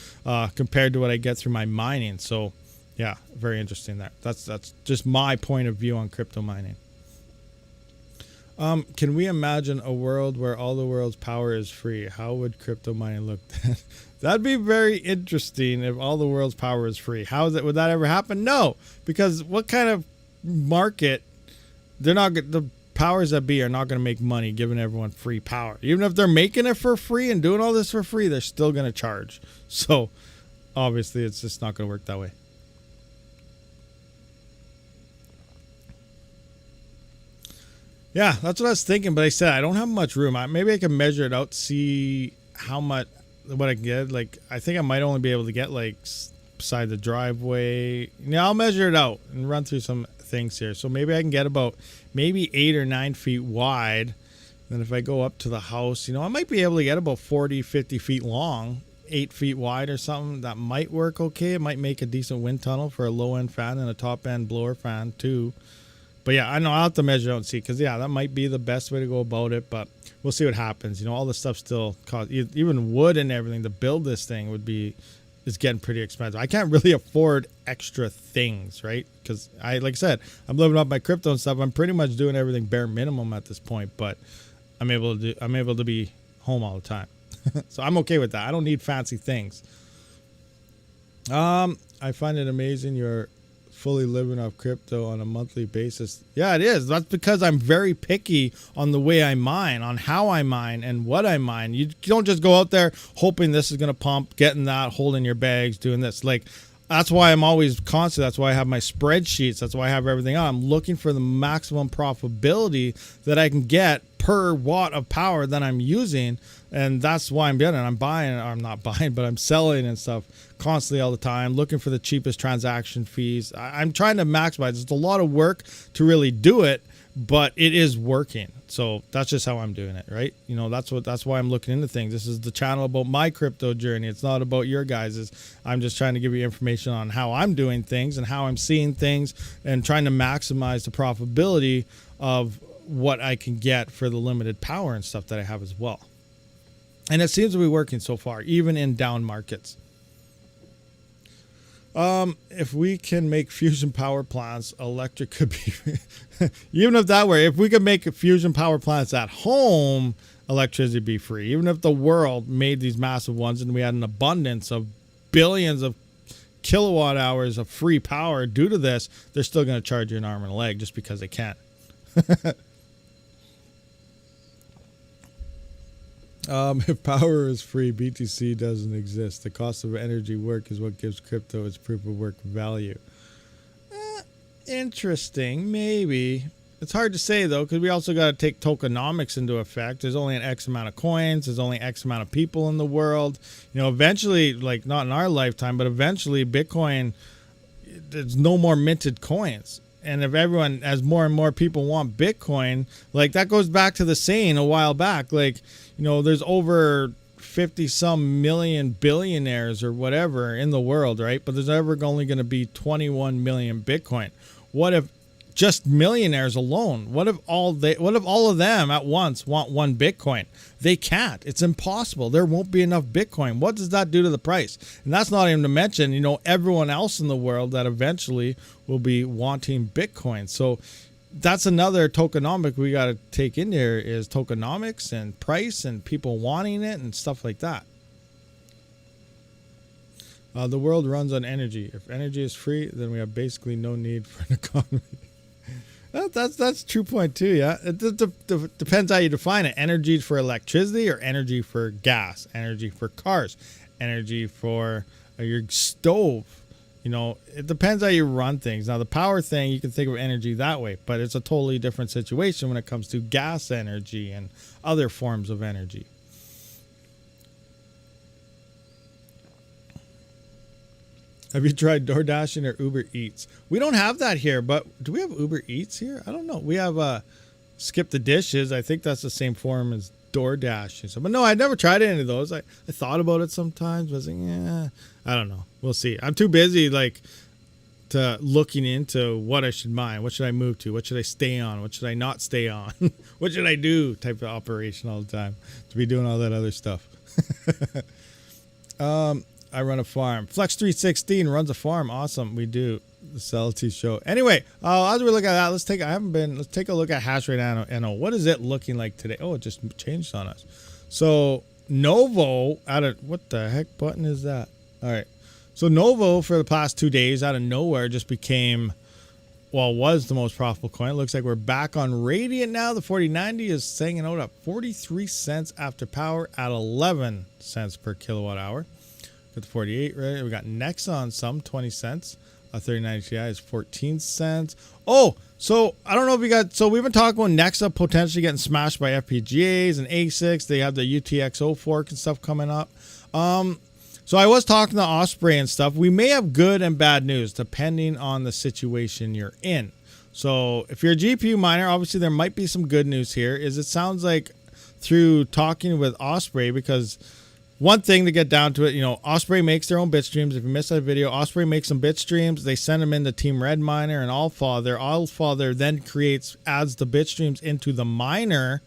compared to what I get through my mining. So yeah, very interesting there. That's just my point of view on crypto mining. Can we imagine a world where all the world's power is free? How would crypto mining look then? That'd be very interesting if all the world's power is free. Would that ever happen? No, because what kind of market? The powers that be are not going to make money giving everyone free power. Even if they're making it for free and doing all this for free, they're still going to charge. So obviously it's just not going to work that way. Yeah, that's what I was thinking, but I said I don't have much room. Maybe I can measure it out, see how much, what I can get. Like, I think I might only be able to get, like, beside the driveway. Yeah, I'll measure it out and run through some things here. So maybe I can get about maybe 8 or 9 feet wide. Then if I go up to the house, you know, I might be able to get about 40, 50 feet long, 8 feet wide or something. That might work okay. It might make a decent wind tunnel for a low-end fan and a top-end blower fan, too. But yeah, I know I'll have to measure out and see, because yeah, that might be the best way to go about it. But we'll see what happens. You know, all this stuff still costs, even wood and everything to build this thing is getting pretty expensive. I can't really afford extra things, right? Because like I said, I'm living off my crypto and stuff. I'm pretty much doing everything bare minimum at this point. But I'm able to be home all the time, so I'm okay with that. I don't need fancy things. I find it amazing your fully living off crypto on a monthly basis. Yeah, it is. That's because I'm very picky on the way I mine, on how I mine and what I mine. You don't just go out there hoping this is going to pump, getting that, holding your bags, doing this. Like, that's why I'm always constant. That's why I have my spreadsheets. That's why I have everything on. I'm looking for the maximum profitability that I can get per watt of power that I'm using. And that's why I'm doing it. I'm buying, I'm not buying, but I'm selling and stuff constantly all the time, looking for the cheapest transaction fees. I'm trying to maximize. It's a lot of work to really do it, but it is working. So that's just how I'm doing it, right? You know, that's why I'm looking into things. This is the channel about my crypto journey. It's not about your guys's. I'm just trying to give you information on how I'm doing things and how I'm seeing things and trying to maximize the profitability of what I can get for the limited power and stuff that I have as well. And it seems to be working so far, even in down markets. If we can make fusion power plants, electric could be, even if that were, if we could make fusion power plants at home, electricity would be free. Even if the world made these massive ones and we had an abundance of billions of kilowatt hours of free power due to this, they're still going to charge you an arm and a leg just because they can. If power is free, BTC doesn't exist. The cost of energy work is what gives crypto its proof of work value. Interesting, maybe. It's hard to say, though, because we also got to take tokenomics into effect. There's only an X amount of coins. There's only X amount of people in the world. You know, eventually, like not in our lifetime, but eventually Bitcoin, there's no more minted coins. And if everyone, as more and more people want Bitcoin, like that goes back to the saying a while back, like, you know, there's over 50 some million billionaires or whatever in the world, right? But there's ever only going to be 21 million Bitcoin. What if just millionaires alone? What if all of them at once want one Bitcoin? They can't. It's impossible. There won't be enough Bitcoin. What does that do to the price? And that's not even to mention, you know, everyone else in the world that eventually will be wanting Bitcoin. So that's another tokenomic we got to take in there, is tokenomics and price and people wanting it and stuff like that. The world runs on energy. If energy is free, then we have basically no need for an economy. That's true point too. Yeah, it depends how you define it. Energy for electricity or energy for gas, energy for cars, energy for your stove. You know, it depends how you run things. Now, the power thing, you can think of energy that way, but it's a totally different situation when it comes to gas energy and other forms of energy. Have you tried DoorDashing or Uber Eats? We don't have that here, but do we have Uber Eats here? I don't know. We have Skip the Dishes. I think that's the same form as DoorDash. So, but no, I never tried any of those. I thought about it sometimes, but I was like, yeah, I don't know. We'll see. I'm too busy to looking into what I should mine. What should I move to? What should I stay on? What should I not stay on? What should I do? Type of operation all the time to be doing all that other stuff. I run a farm. Flex 316 runs a farm. Awesome. We do. The Celty show. Anyway, as we look at that, let's take a look at hash rate NO. What is it looking like today? Oh, it just changed on us. So Novo what the heck button is that? All right. So Novo for the past 2 days out of nowhere just became, well, was the most profitable coin. It looks like we're back on Radiant now. The 4090 is hanging out at 43 cents after power at 11 cents per kilowatt hour. Got the 48 right. We got Nexon some 20 cents. 3090 Ti is 14 cents. Oh, so I don't know if you got. So we've been talking about Nexa potentially getting smashed by FPGAs and ASICs. They have the UTXO fork and stuff coming up. So I was talking to Osprey and stuff. We may have good and bad news depending on the situation you're in. So if you're a GPU miner, obviously there might be some good news here. Is it sounds like through talking with Osprey, because one thing to get down to it, you know, Osprey makes their own bit streams. If you missed that video, Osprey makes some bit streams. They send them into Team RedMiner and Allfather. Allfather then adds the bit streams into the miner,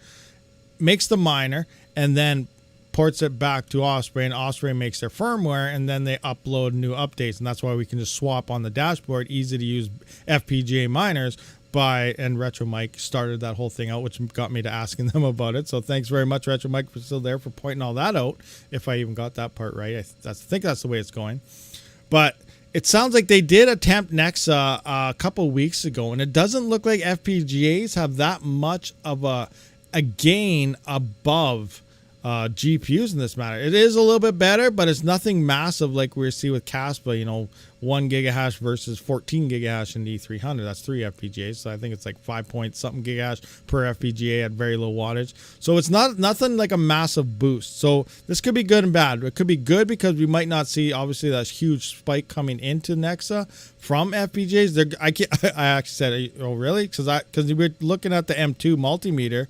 makes the miner, and then ports it back to Osprey, and Osprey makes their firmware, and then they upload new updates. And that's why we can just swap on the dashboard, easy to use FPGA miners. And Retro Mike started that whole thing out, which got me to asking them about it. So thanks very much, Retro Mike, for still there, for pointing all that out. If I even got that part right, I think that's the way it's going. But it sounds like they did attempt Nexa a couple weeks ago, and it doesn't look like FPGAs have that much of a gain above GPUs in this matter. It is a little bit better, but it's nothing massive like we see with Caspa, 1 gigahash versus 14 gigahash in the E300. That's 3 FPGAs. So I think it's like 5 point something gigahash per FPGA at very low wattage. So it's nothing like a massive boost. So this could be good and bad. It could be good because we might not see obviously that huge spike coming into Nexa from FPGAs. I actually said, oh really? Because we're looking at the M2 multimeter,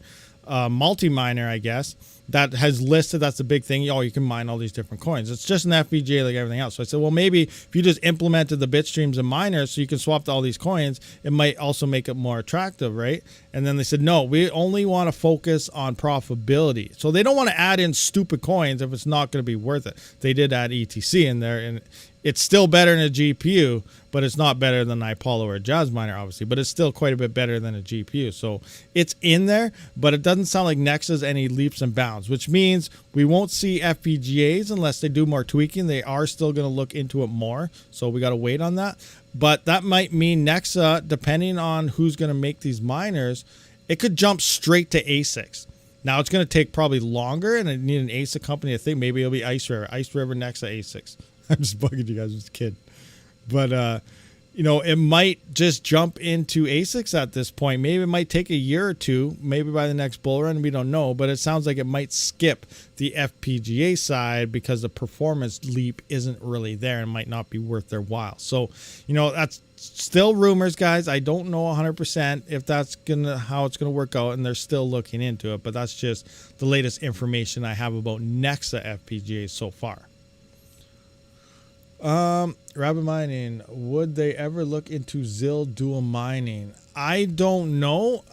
multi-miner, I guess, that has listed, that's the big thing. Oh, you can mine all these different coins. It's just an FPGA like everything else. So I said, well, maybe if you just implemented the bit streams and miners so you can swap to all these coins, it might also make it more attractive, right? And then they said, no, we only want to focus on profitability. So they don't want to add in stupid coins if it's not going to be worth it. They did add ETC in there, and it's still better than a GPU, but it's not better than an iPollo or a Jazz Miner, obviously, but it's still quite a bit better than a GPU. So it's in there, but it doesn't sound like Nexa's any leaps and bounds, which means we won't see FPGAs unless they do more tweaking. They are still going to look into it more, so we got to wait on that. But that might mean Nexa, depending on who's going to make these miners, it could jump straight to ASICs. Now, it's going to take probably longer, and I need an ASIC company. I think maybe it'll be Ice River Nexa ASICs. I'm just bugging you guys, just a kid. But, it might just jump into ASICs at this point. Maybe it might take a year or two, maybe by the next bull run, we don't know. But it sounds like it might skip the FPGA side because the performance leap isn't really there and might not be worth their while. So, that's still rumors, guys. I don't know 100% if that's how it's gonna work out, and they're still looking into it. But that's just the latest information I have about Nexa FPGAs so far. RabidMining, would they ever look into ZIL dual mining? I don't know.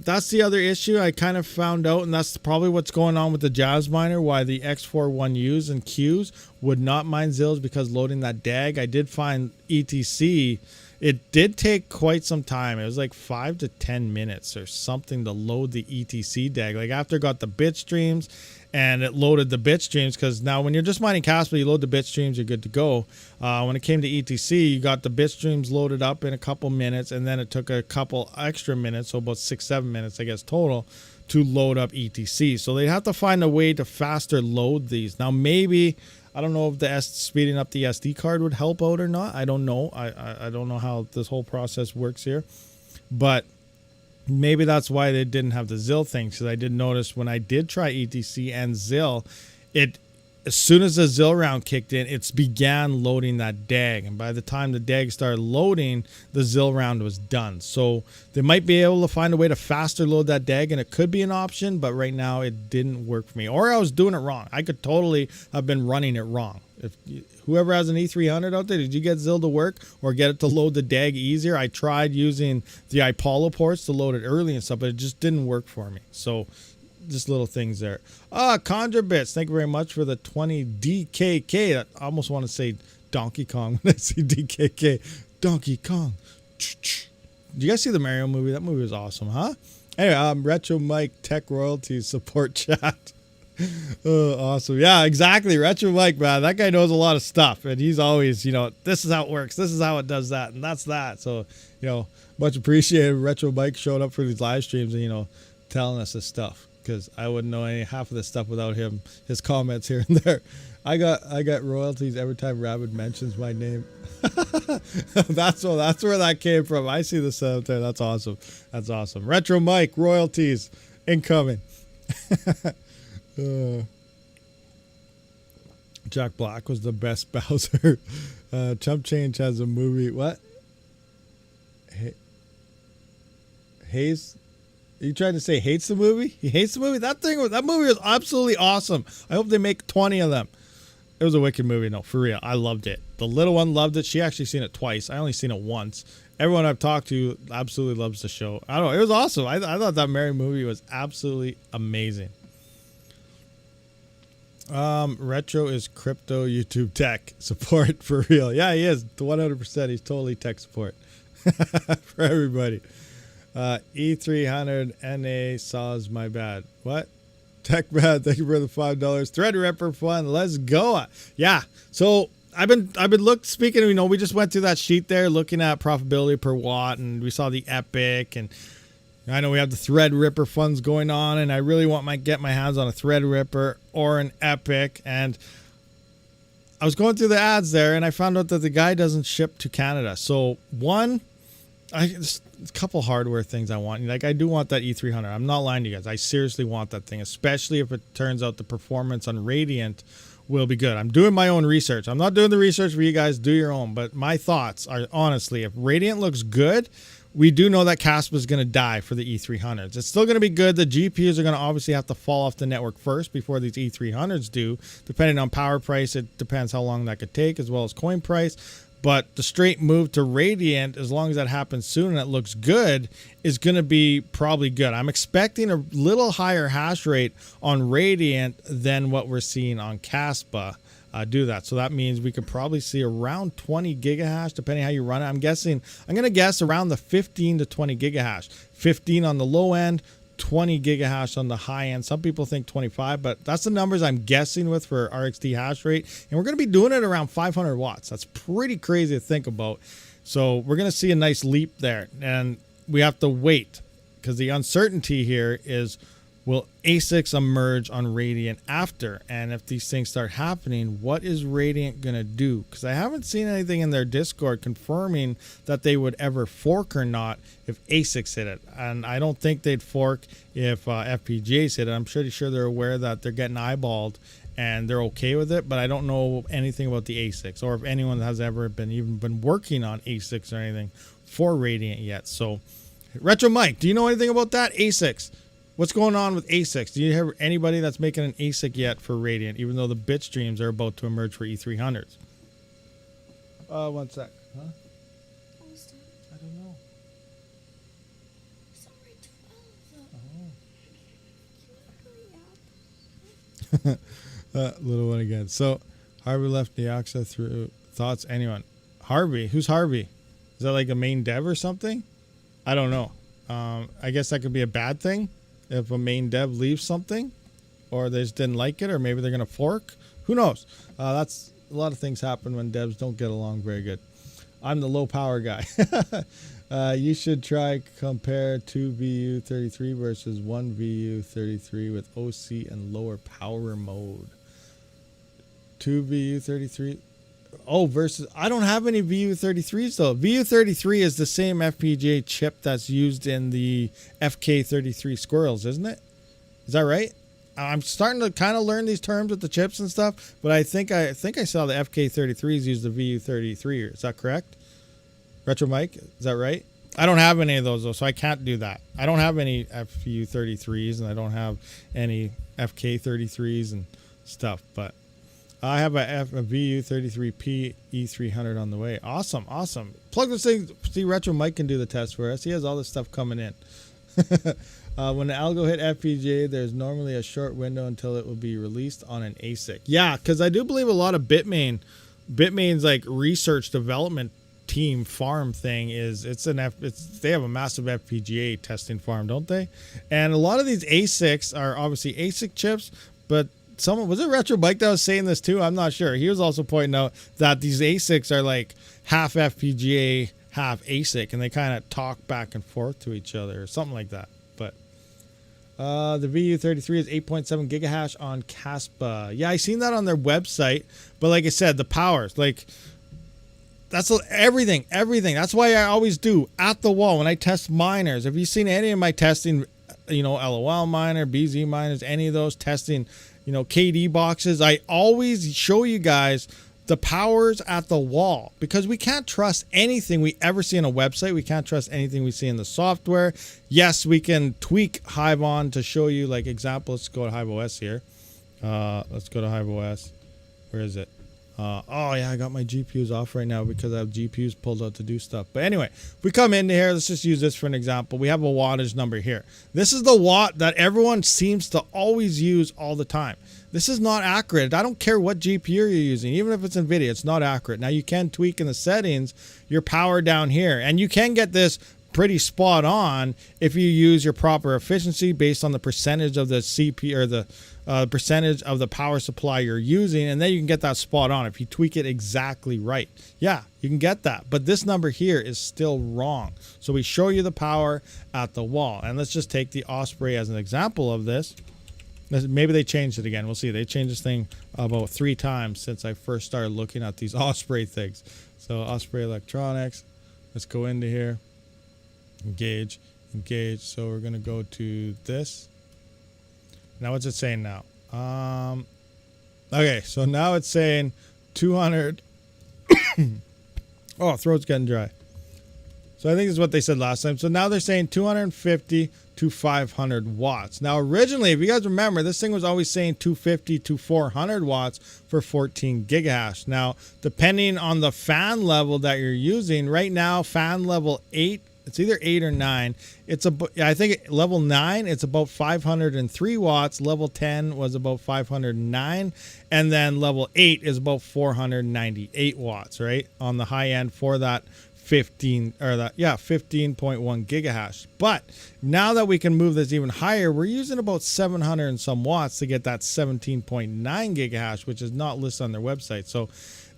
That's the other issue I kind of found out, and that's probably what's going on with the Jazz Miner, why the X41Us and Qs would not mine ZILs, because loading that DAG. I did find ETC, it did take quite some time. It was like 5 to 10 minutes or something to load the ETC DAG. Like after it got the bit streams and it loaded the bit streams, because now when you're just mining Casper, you load the bit streams, you're good to go. When it came to ETC, you got the bit streams loaded up in a couple minutes, and then it took a couple extra minutes, so about 6-7 minutes, I guess, total, to load up ETC. So they have to find a way to faster load these. Now maybe, I don't know if the speeding up the SD card would help out or not. I don't know. I don't know how this whole process works here, but maybe that's why they didn't have the ZIL thing, because I did notice when I did try ETC and ZIL, as soon as the ZIL round kicked in, it began loading that DAG, and by the time the DAG started loading, the ZIL round was done. So they might be able to find a way to faster load that DAG, and it could be an option, but right now it didn't work for me, or I was doing it wrong. I could totally have been running it wrong. If whoever has an E300 out there, did you get ZIL to work or get it to load the DAG easier? I tried using the iPollo ports to load it early and stuff, but it just didn't work for me. So just little things there. Conjure Bits, thank you very much for the 20 DKK. I almost want to say Donkey Kong when I see DKK. Donkey Kong. Did you guys see the Mario movie? That movie was awesome, huh? Anyway, Retro Mike Tech Royalties support chat. Awesome. Yeah, exactly. Retro Mike, man. That guy knows a lot of stuff, and he's always, this is how it works. This is how it does that, and that's that. So, much appreciated. Retro Mike showing up for these live streams and, telling us this stuff, because I wouldn't know half of this stuff without him, his comments here and there. I got royalties every time Rabid mentions my name. That's where that came from. I see this out there. That's awesome. That's awesome. Retro Mike, royalties incoming. Jack Black was the best Bowser. Chump Change has a movie. What? Hayes? Are you trying to say hates the movie? He hates the movie? That movie was absolutely awesome. I hope they make 20 of them. It was a wicked movie. No, for real. I loved it. The little one loved it. She actually seen it twice. I only seen it once. Everyone I've talked to absolutely loves the show. I don't know. It was awesome. I thought that Mary movie was absolutely amazing. Retro is crypto YouTube tech support for real. Yeah, he is 100%. He's totally tech support for everybody. E300 NA saws my bad. What? Tech bad. Thank you for the $5. Thread Ripper fun. Let's go. Yeah. So I've been speaking, you know, we just went through that sheet there looking at profitability per watt, and we saw the Epic, and I know we have the Threadripper funds going on, and I really want get my hands on a Threadripper or an Epic. And I was going through the ads there, and I found out that the guy doesn't ship to Canada. So just a couple hardware things I want. Like, I do want that E300. I'm not lying to you guys. I seriously want that thing, especially if it turns out the performance on Radiant will be good. I'm doing my own research. I'm not doing the research for you guys. Do your own. But my thoughts are, honestly, if Radiant looks good, we do know that Caspa is going to die for the E300s. It's still going to be good. The GPUs are going to obviously have to fall off the network first before these E300s do. Depending on power price, it depends how long that could take, as well as coin price. But the straight move to Radiant, as long as that happens soon and it looks good, is going to be probably good. I'm expecting a little higher hash rate on Radiant than what we're seeing on Caspa do that. So that means we could probably see around 20 gigahash, depending how you run it. I'm going to guess around the 15 to 20 gigahash. 15 on the low end, 20 gigahash on the high end. Some people think 25, but that's the numbers I'm guessing with for RXD hash rate. And we're going to be doing it around 500 watts. That's pretty crazy to think about. So we're going to see a nice leap there. And we have to wait, because the uncertainty here is, will ASICs emerge on Radiant after? And if these things start happening, what is Radiant going to do? Because I haven't seen anything in their Discord confirming that they would ever fork or not if ASICs hit it. And I don't think they'd fork if FPGAs hit it. I'm pretty sure they're aware that they're getting eyeballed and they're okay with it, but I don't know anything about the ASICs, or if anyone has ever been working on ASICs or anything for Radiant yet. So, Retro Mike, do you know anything about that? ASICs. What's going on with ASICs? Do you have anybody that's making an ASIC yet for Radiant, even though the bit streams are about to emerge for E300s? One sec. Huh? Almost done. I don't know. It's already 12. Little one again. So, Harvey left Neoxa through thoughts. Anyone? Harvey? Who's Harvey? Is that like a main dev or something? I don't know. I guess that could be a bad thing if a main dev leaves something, or they just didn't like it, or maybe they're going to fork. Who knows? That's a lot of things happen when devs don't get along very good. I'm the low power guy. You should try compare 2 VU33 versus 1 VU33 with OC and lower power mode. 2 VU33. Oh, versus, I don't have any VU33s though. VU33 is the same FPGA chip that's used in the FK33 Squirrels, isn't it? Is that right? I'm starting to kind of learn these terms with the chips and stuff, but I think I saw the FK33s use the VU33. Is that correct? Retro Mike, is that right? I don't have any of those though, so I can't do that. I don't have any FU33s, and I don't have any FK33s and stuff, but I have a VU33P E300 on the way. Awesome, awesome. Plug this thing. See, Retro Mike can do the test for us. He has all this stuff coming in. When the algo hit FPGA, there's normally a short window until it will be released on an ASIC. Yeah, because I do believe a lot of Bitmain's like research development team farm thing is they have a massive FPGA testing farm, don't they? And a lot of these ASICs are obviously ASIC chips, but someone, was it Retro Mike that was saying this too? I'm not sure. He was also pointing out that these ASICs are like half FPGA, half ASIC, and they kind of talk back and forth to each other or something like that. But the VU33 is 8.7 gigahash on Caspa. Yeah, I seen that on their website. But like I said, the powers, like that's everything. That's why I always do at the wall when I test miners. Have you seen any of my testing, LOL miner, BZ miners, any of those testing, KD boxes? I always show you guys the powers at the wall, because we can't trust anything we ever see on a website. We can't trust anything we see in the software. Yes, we can tweak Hive on to show you, like, example. Let's go to Hive OS here. Let's go to Hive OS. Where is it? Oh yeah, I got my GPUs off right now because I have GPUs pulled out to do stuff. But anyway, if we come into here, let's just use this for an example. We have a wattage number here. This is the watt that everyone seems to always use all the time. This is not accurate. I don't care what GPU you're using, even if it's NVIDIA, it's not accurate. Now you can tweak in the settings your power down here, and you can get this pretty spot on if you use your proper efficiency based on the percentage of the CPU or the percentage of the power supply you're using, and then you can get that spot on if you tweak it exactly right. Yeah, you can get that, but this number here is still wrong. So we show you the power at the wall, and let's just take the Osprey as an example of this. Maybe they changed it again. We'll see. They changed this thing about 3 times since I first started looking at these Osprey things. So Osprey Electronics, let's go into here, engage. So we're going to go to this. Now what's it saying now? Okay, so now it's saying 200. Oh, throat's getting dry. So I think this is what they said last time. So now they're saying 250 to 500 watts. Now originally, if you guys remember, this thing was always saying 250 to 400 watts for 14 gigahash. Now, depending on the fan level that you're using, right now, fan level 8, it's either 8 or 9. I think level 9, it's about 503 watts. Level 10 was about 509. And then level 8 is about 498 watts, right? On the high end for that 15.1 gigahash. But now that we can move this even higher, we're using about 700 and some watts to get that 17.9 gigahash, which is not listed on their website. So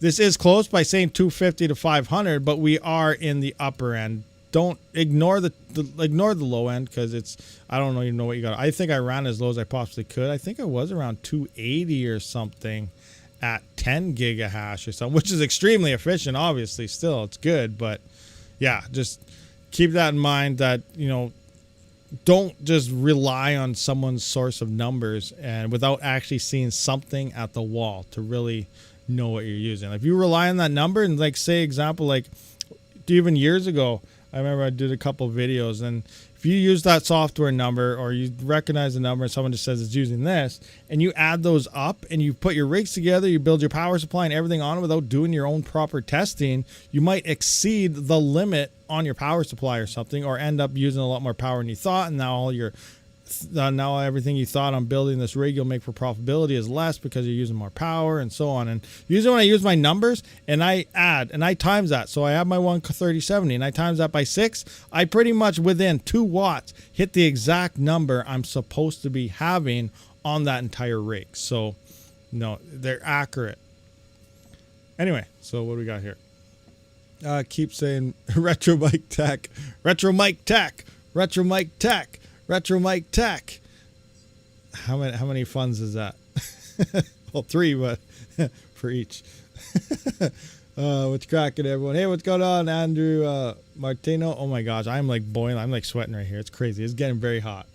this is close by saying 250 to 500, but we are in the upper end. Don't ignore the low end, because I don't even know what you got. I think I ran as low as I possibly could. I think I was around 280 or something at 10 gigahash or something, which is extremely efficient. Obviously, still it's good, but yeah, just keep that in mind that, you know, don't just rely on someone's source of numbers and without actually seeing something at the wall to really know what you're using. If you rely on that number, and like say example, like even years ago, I remember I did a couple videos, and if you use that software number or you recognize the number and someone just says it's using this, and you add those up and you put your rigs together, you build your power supply and everything on it without doing your own proper testing, you might exceed the limit on your power supply or something, or end up using a lot more power than you thought, and now now everything you thought on building this rig you'll make for profitability is less because you're using more power and so on. And usually when I use my numbers and I add and I times that, so I have my 13070 and I times that by 6, I pretty much within 2 watts hit the exact number I'm supposed to be having on that entire rig. So no, they're accurate. Anyway, so what do we got here? Keep saying retro mic tech, retro mic tech, retro mic tech, retro mic tech. How many funds is that? Well, 3, but for each. What's cracking, everyone? Hey, what's going on, Andrew Martino? Oh my gosh, I'm like boiling. I'm like sweating right here. It's crazy. It's getting very hot,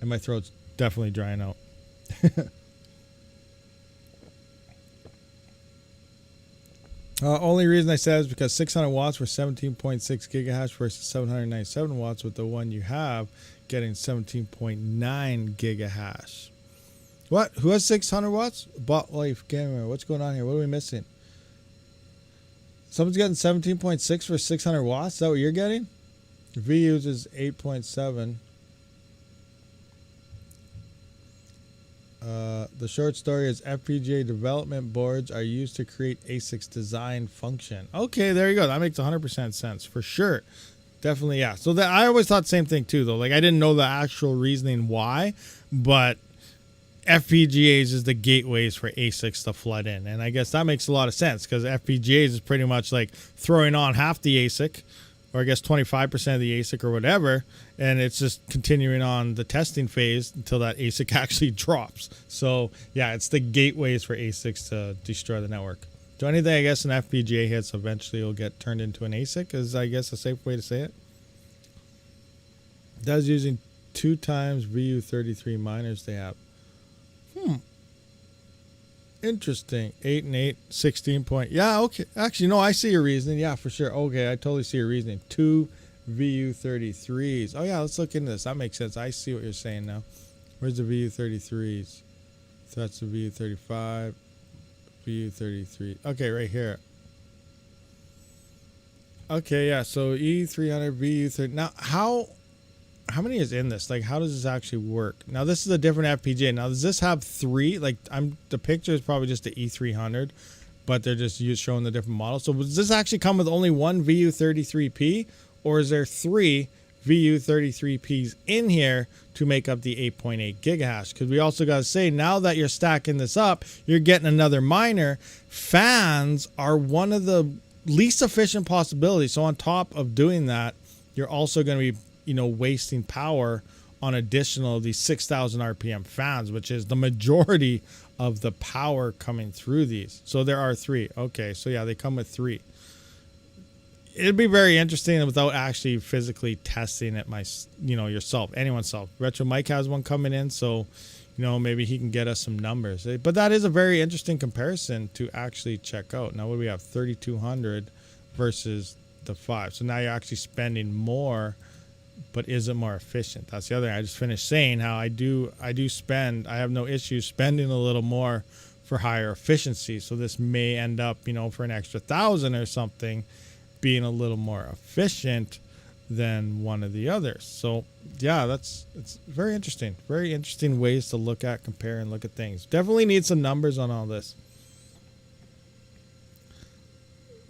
and my throat's definitely drying out. Only reason I said is because 600 watts for 17.6 gigahash versus 797 watts with the one you have getting 17.9 gigahash. What? Who has 600 watts? Bot Life Gamer. What's going on here? What are we missing? Someone's getting 17.6 for 600 watts? Is that what you're getting? V uses 8.7. The short story is FPGA development boards are used to create ASIC's design function. Okay, there you go. That makes 100% sense for sure. Definitely, yeah. So that I always thought the same thing too, though. Like I didn't know the actual reasoning why, but FPGAs is the gateways for ASICs to flood in, and I guess that makes a lot of sense because FPGAs is pretty much like throwing on half the ASIC, or I guess 25% of the ASIC or whatever, and it's just continuing on the testing phase until that ASIC actually drops. So yeah, it's the gateways for ASICs to destroy the network. So anything I guess an FPGA hits eventually will get turned into an ASIC is I guess a safe way to say it. That's using 2 times VU33 miners they have. Interesting. 8 and 8, 16 point. Yeah, okay. Actually, no, I see your reasoning. Yeah, for sure. Okay, I totally see your reasoning. 2 VU33s. Oh, yeah, let's look into this. That makes sense. I see what you're saying now. Where's the VU33s? So that's the VU35, VU33. Okay, right here. Okay, yeah, so E300 VU30. Now, how many is in this? Like, how does this actually work? Now, this is a different FPGA. Now, does this have 3? Like, the picture is probably just the E300, but they're just showing the different models. So, does this actually come with only one VU33P, or is there 3 VU33Ps in here to make up the 8.8 gigahash. Because we also got to say, now that you're stacking this up, you're getting another miner. Fans are one of the least efficient possibilities. So on top of doing that, you're also going to be, wasting power on additional of these 6,000 RPM fans, which is the majority of the power coming through these. So there are 3. Okay, so yeah, they come with 3. It'd be very interesting without actually physically testing it yourself, anyone's self. Retro Mike has one coming in, so maybe he can get us some numbers. But that is a very interesting comparison to actually check out. Now what do we have? 3,200 versus the 5. So now you're actually spending more, but is it more efficient? That's the other thing. I just finished saying how I have no issue spending a little more for higher efficiency. So this may end up, for an extra 1,000 or something, being a little more efficient than one of the others. So yeah, it's very interesting. Very interesting ways to look at, compare, and look at things. Definitely need some numbers on all this.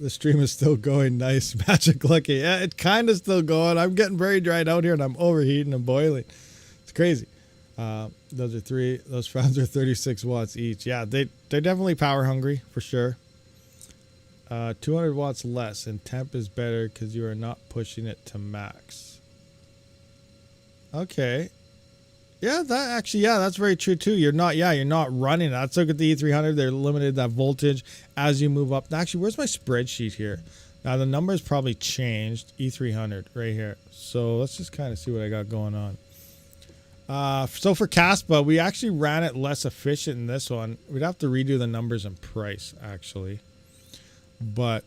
The stream is still going. Nice. Magic Lucky. Yeah, it's kind of still going. I'm getting very dried out here and I'm overheating and boiling. It's crazy. Those are 3. Those fans are 36 watts each. Yeah, they're definitely power hungry for sure. 200 watts less and temp is better because you are not pushing it to max. Okay. Yeah, that's very true too. You're not running. Let's look at the E300. They're limited that voltage as you move up. Actually, where's my spreadsheet here? Now the numbers probably changed. E300 right here. So let's just kind of see what I got going on. So for Caspa, we actually ran it less efficient in this one. We'd have to redo the numbers and price actually. But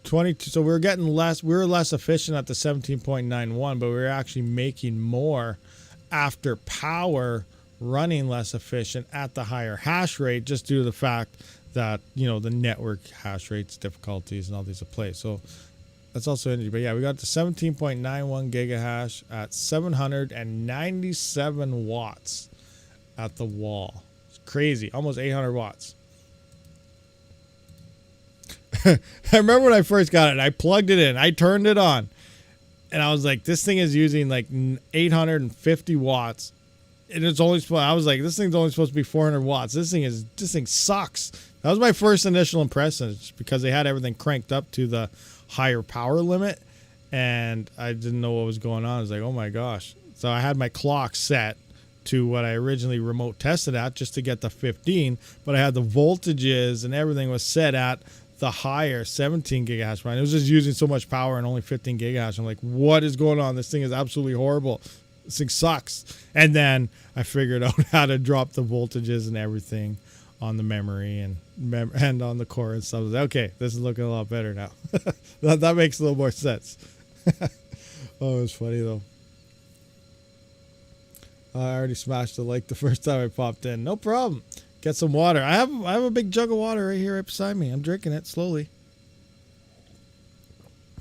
22, so we were less efficient at the 17.91, but we were actually making more after power running less efficient at the higher hash rate, just due to the fact that the network hash rates, difficulties, and all these at play. So that's also interesting. But yeah, we got to 17.91 gigahash at 797 watts at the wall. It's crazy, almost 800 watts. I remember when I first got it, I plugged it in, I turned it on, and I was like, this thing is using like 850 watts. And it's only supposed, I was like, this thing's only supposed to be 400 watts. This thing sucks. That was my first initial impression, because they had everything cranked up to the higher power limit, and I didn't know what was going on. I was like, oh my gosh. So I had my clock set to what I originally remote tested at, just to get the 15, but I had the voltages and everything was set at the higher 17 gigahash line. It was just using so much power and only 15 gigahash. I'm like, what is going on? This thing is absolutely horrible. This thing sucks. And then I figured out how to drop the voltages and everything on the memory and on the core and stuff. I was like, okay, this is looking a lot better now. that makes a little more sense. Oh, it was funny though. I already smashed the like the first time I popped in. No problem. Get some water. I have a big jug of water right here right beside me. I'm drinking it slowly.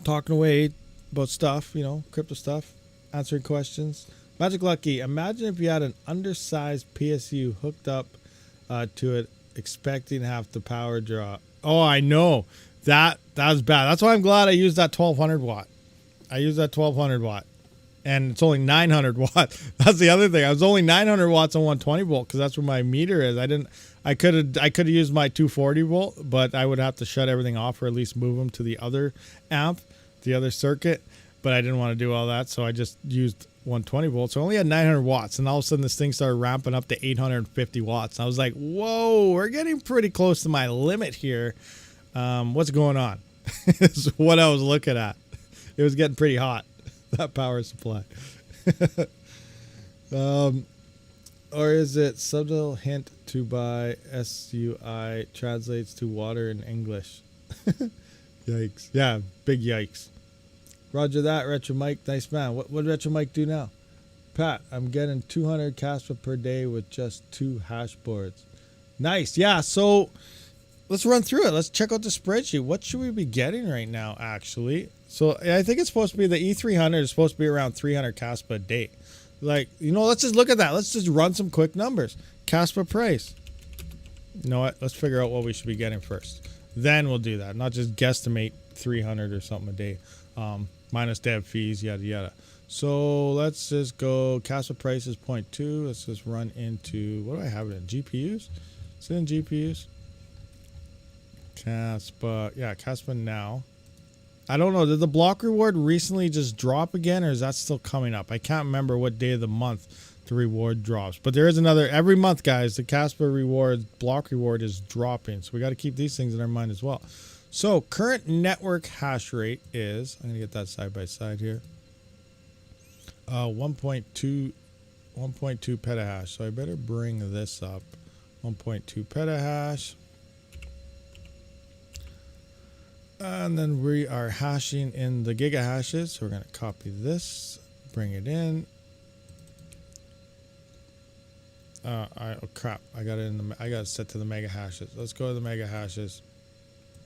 Talking away about stuff, crypto stuff, answering questions. Magic Lucky, imagine if you had an undersized PSU hooked up to it, expecting half the power draw. Oh, I know. That was bad. That's why I'm glad I used that 1200 watt. I used that 1200 watt. And it's only 900 watts. That's the other thing. I was only 900 watts on 120 volt because that's where my meter is. I could have used my 240 volt, but I would have to shut everything off or at least move them to the other amp, the other circuit. But I didn't want to do all that, so I just used 120 volts. So I only had 900 watts, and all of a sudden this thing started ramping up to 850 watts. I was like, whoa, we're getting pretty close to my limit here. What's going on? Is what I was looking at. It was getting pretty hot. That power supply. Or is it subtle hint to buy SUI translates to water in English? Yikes. Yeah, big yikes. Roger that, Retro Mike. Nice man. What Retro Mike do now? Pat, I'm getting 200 Caspa per day with just 2 hash boards. Nice. Yeah, so let's run through it. Let's check out the spreadsheet. What should we be getting right now, actually? So I think it's supposed to be the E300 is supposed to be around 300 Caspa a day. Like, let's just look at that. Let's just run some quick numbers. Caspa price. You know what? Let's figure out what we should be getting first. Then we'll do that. Not just guesstimate 300 or something a day. Minus dev fees, yada, yada. So let's just go. Caspa price is 0.2. Let's just run into, what do I have it in? GPUs? Is it in GPUs? Caspa. Yeah, Caspa now. I don't know. Did the block reward recently just drop again, or is that still coming up? I can't remember what day of the month the reward drops. But there is another, every month, guys, the Caspa reward, block reward is dropping. So we got to keep these things in our mind as well. So current network hash rate is, I'm going to get that side by side here. 1.2 petahash. So I better bring this up. 1.2 petahash. And then we are hashing in the gigahashes. So we're going to copy this, bring it in. Oh crap! I got it in the. I got it set to the mega hashes. Let's go to the mega hashes.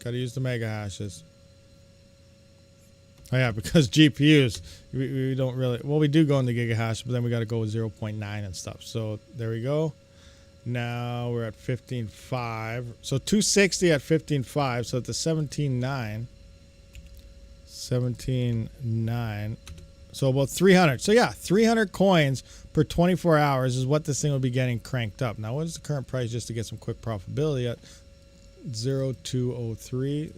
Got to use the mega hashes. Oh yeah, because GPUs, we don't really. Well, we do go in the gigahash, but then we got to go with 0.9 and stuff. So there we go. Now we're at 15.5. So 260 at 15.5. So at the 17.9. 17.9. So about 300. So yeah, 300 coins per 24 hours is what this thing will be getting cranked up. Now, what is the current price just to get some quick profitability at 0203,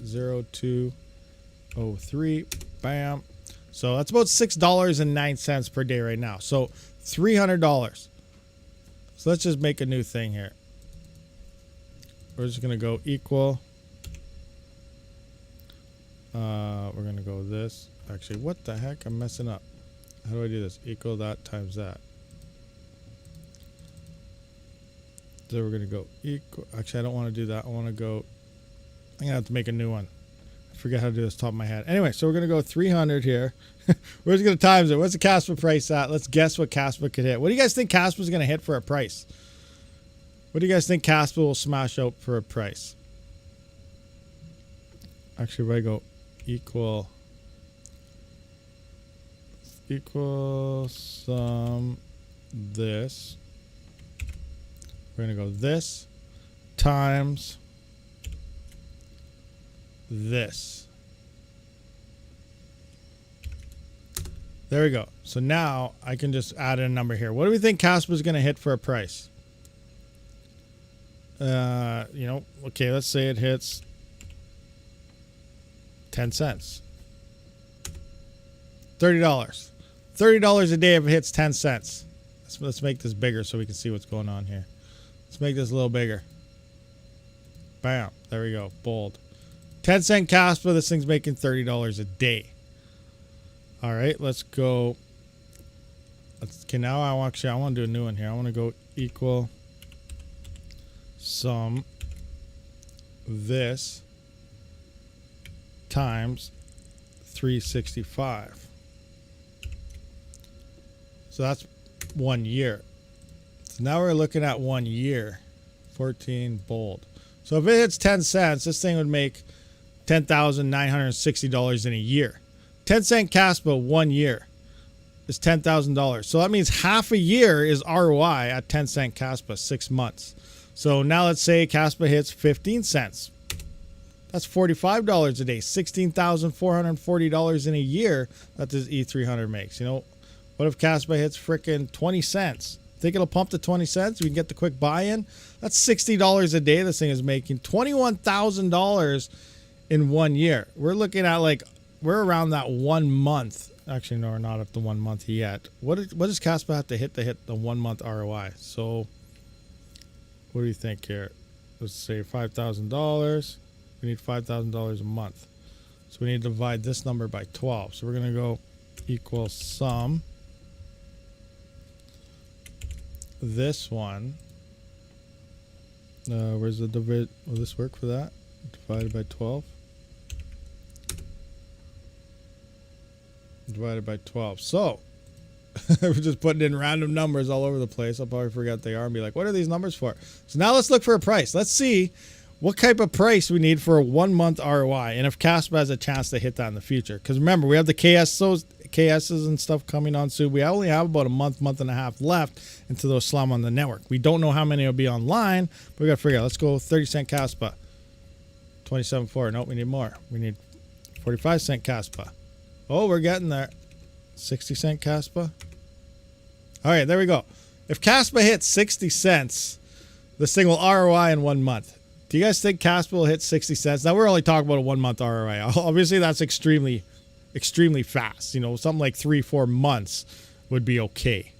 0203, bam. So that's about $6.09 per day right now. So $300. So let's just make a new thing here. We're just going to go equal. We're going to go this. Actually, what the heck? I'm messing up. How do I do this? Equal that times that. So we're going to go equal. Actually, I don't want to do that. I want to go. I'm going to have to make a new one. I forget how to do this top of my head. Anyway, so we're going to go 300 here. We're just going to times it. What's the Caspa price at? Let's guess what Caspa could hit. What do you guys think Caspa's going to hit for a price? What do you guys think Caspa will smash out for a price? Actually, if I go equal sum this, we're going to go this times this. There we go. So now I can just add in a number here. What do we think Caspa is going to hit for a price? Okay, let's say it hits 10 cents. $30. $30 a day if it hits 10 cents. Let's make this bigger so we can see what's going on here. Let's make this a little bigger. Bam. There we go. Bold. 10 cent Caspa. This thing's making $30 a day. All right, let's go. Okay, now I want to do a new one here. I want to go equal sum this times 365. So that's 1 year. So now we're looking at 1 year. 14 bold. So if it hits 10 cents, this thing would make $10,960 in a year. 10 cent Caspa 1 year is $10,000. So that means half a year is ROI at 10 cent Caspa, 6 months. So now let's say Caspa hits 15 cents. That's $45 a day, $16,440 in a year that this E300 makes. You know, what if Caspa hits frickin' 20 cents? Think it'll pump to 20 cents? We can get the quick buy-in. That's $60 a day this thing is making. $21,000 in 1 year. We're looking at we're around that 1 month. Actually, no, we're not at the 1 month yet. What does Caspa have to hit the 1 month ROI? So what do you think here? Let's say $5,000. We need $5,000 a month. So we need to divide this number by 12. So we're going to go equal sum this one. Where's the divide? Will this work for that? Divided by 12. Divided by 12. So we're just putting in random numbers all over the place. I'll probably forget they are and be like, what are these numbers for? So now let's look for a price. Let's see what type of price we need for a 1 month ROI and if Caspa has a chance to hit that in the future. Because remember, we have the KSs and stuff coming on soon. We only have about a month and a half left until those slum on the network. We don't know how many will be online, but we got to figure out. Let's go 30 cent Caspa. 27.4. Nope, we need more. We need 45 cent Caspa. Oh, we're getting there. 60-cent Caspa. All right, there we go. If Caspa hits 60 cents, this thing will ROI in 1 month. Do you guys think Caspa will hit 60 cents? Now, we're only talking about a 1 month ROI. Obviously, that's extremely fast. You know, something like 3-4 months would be okay,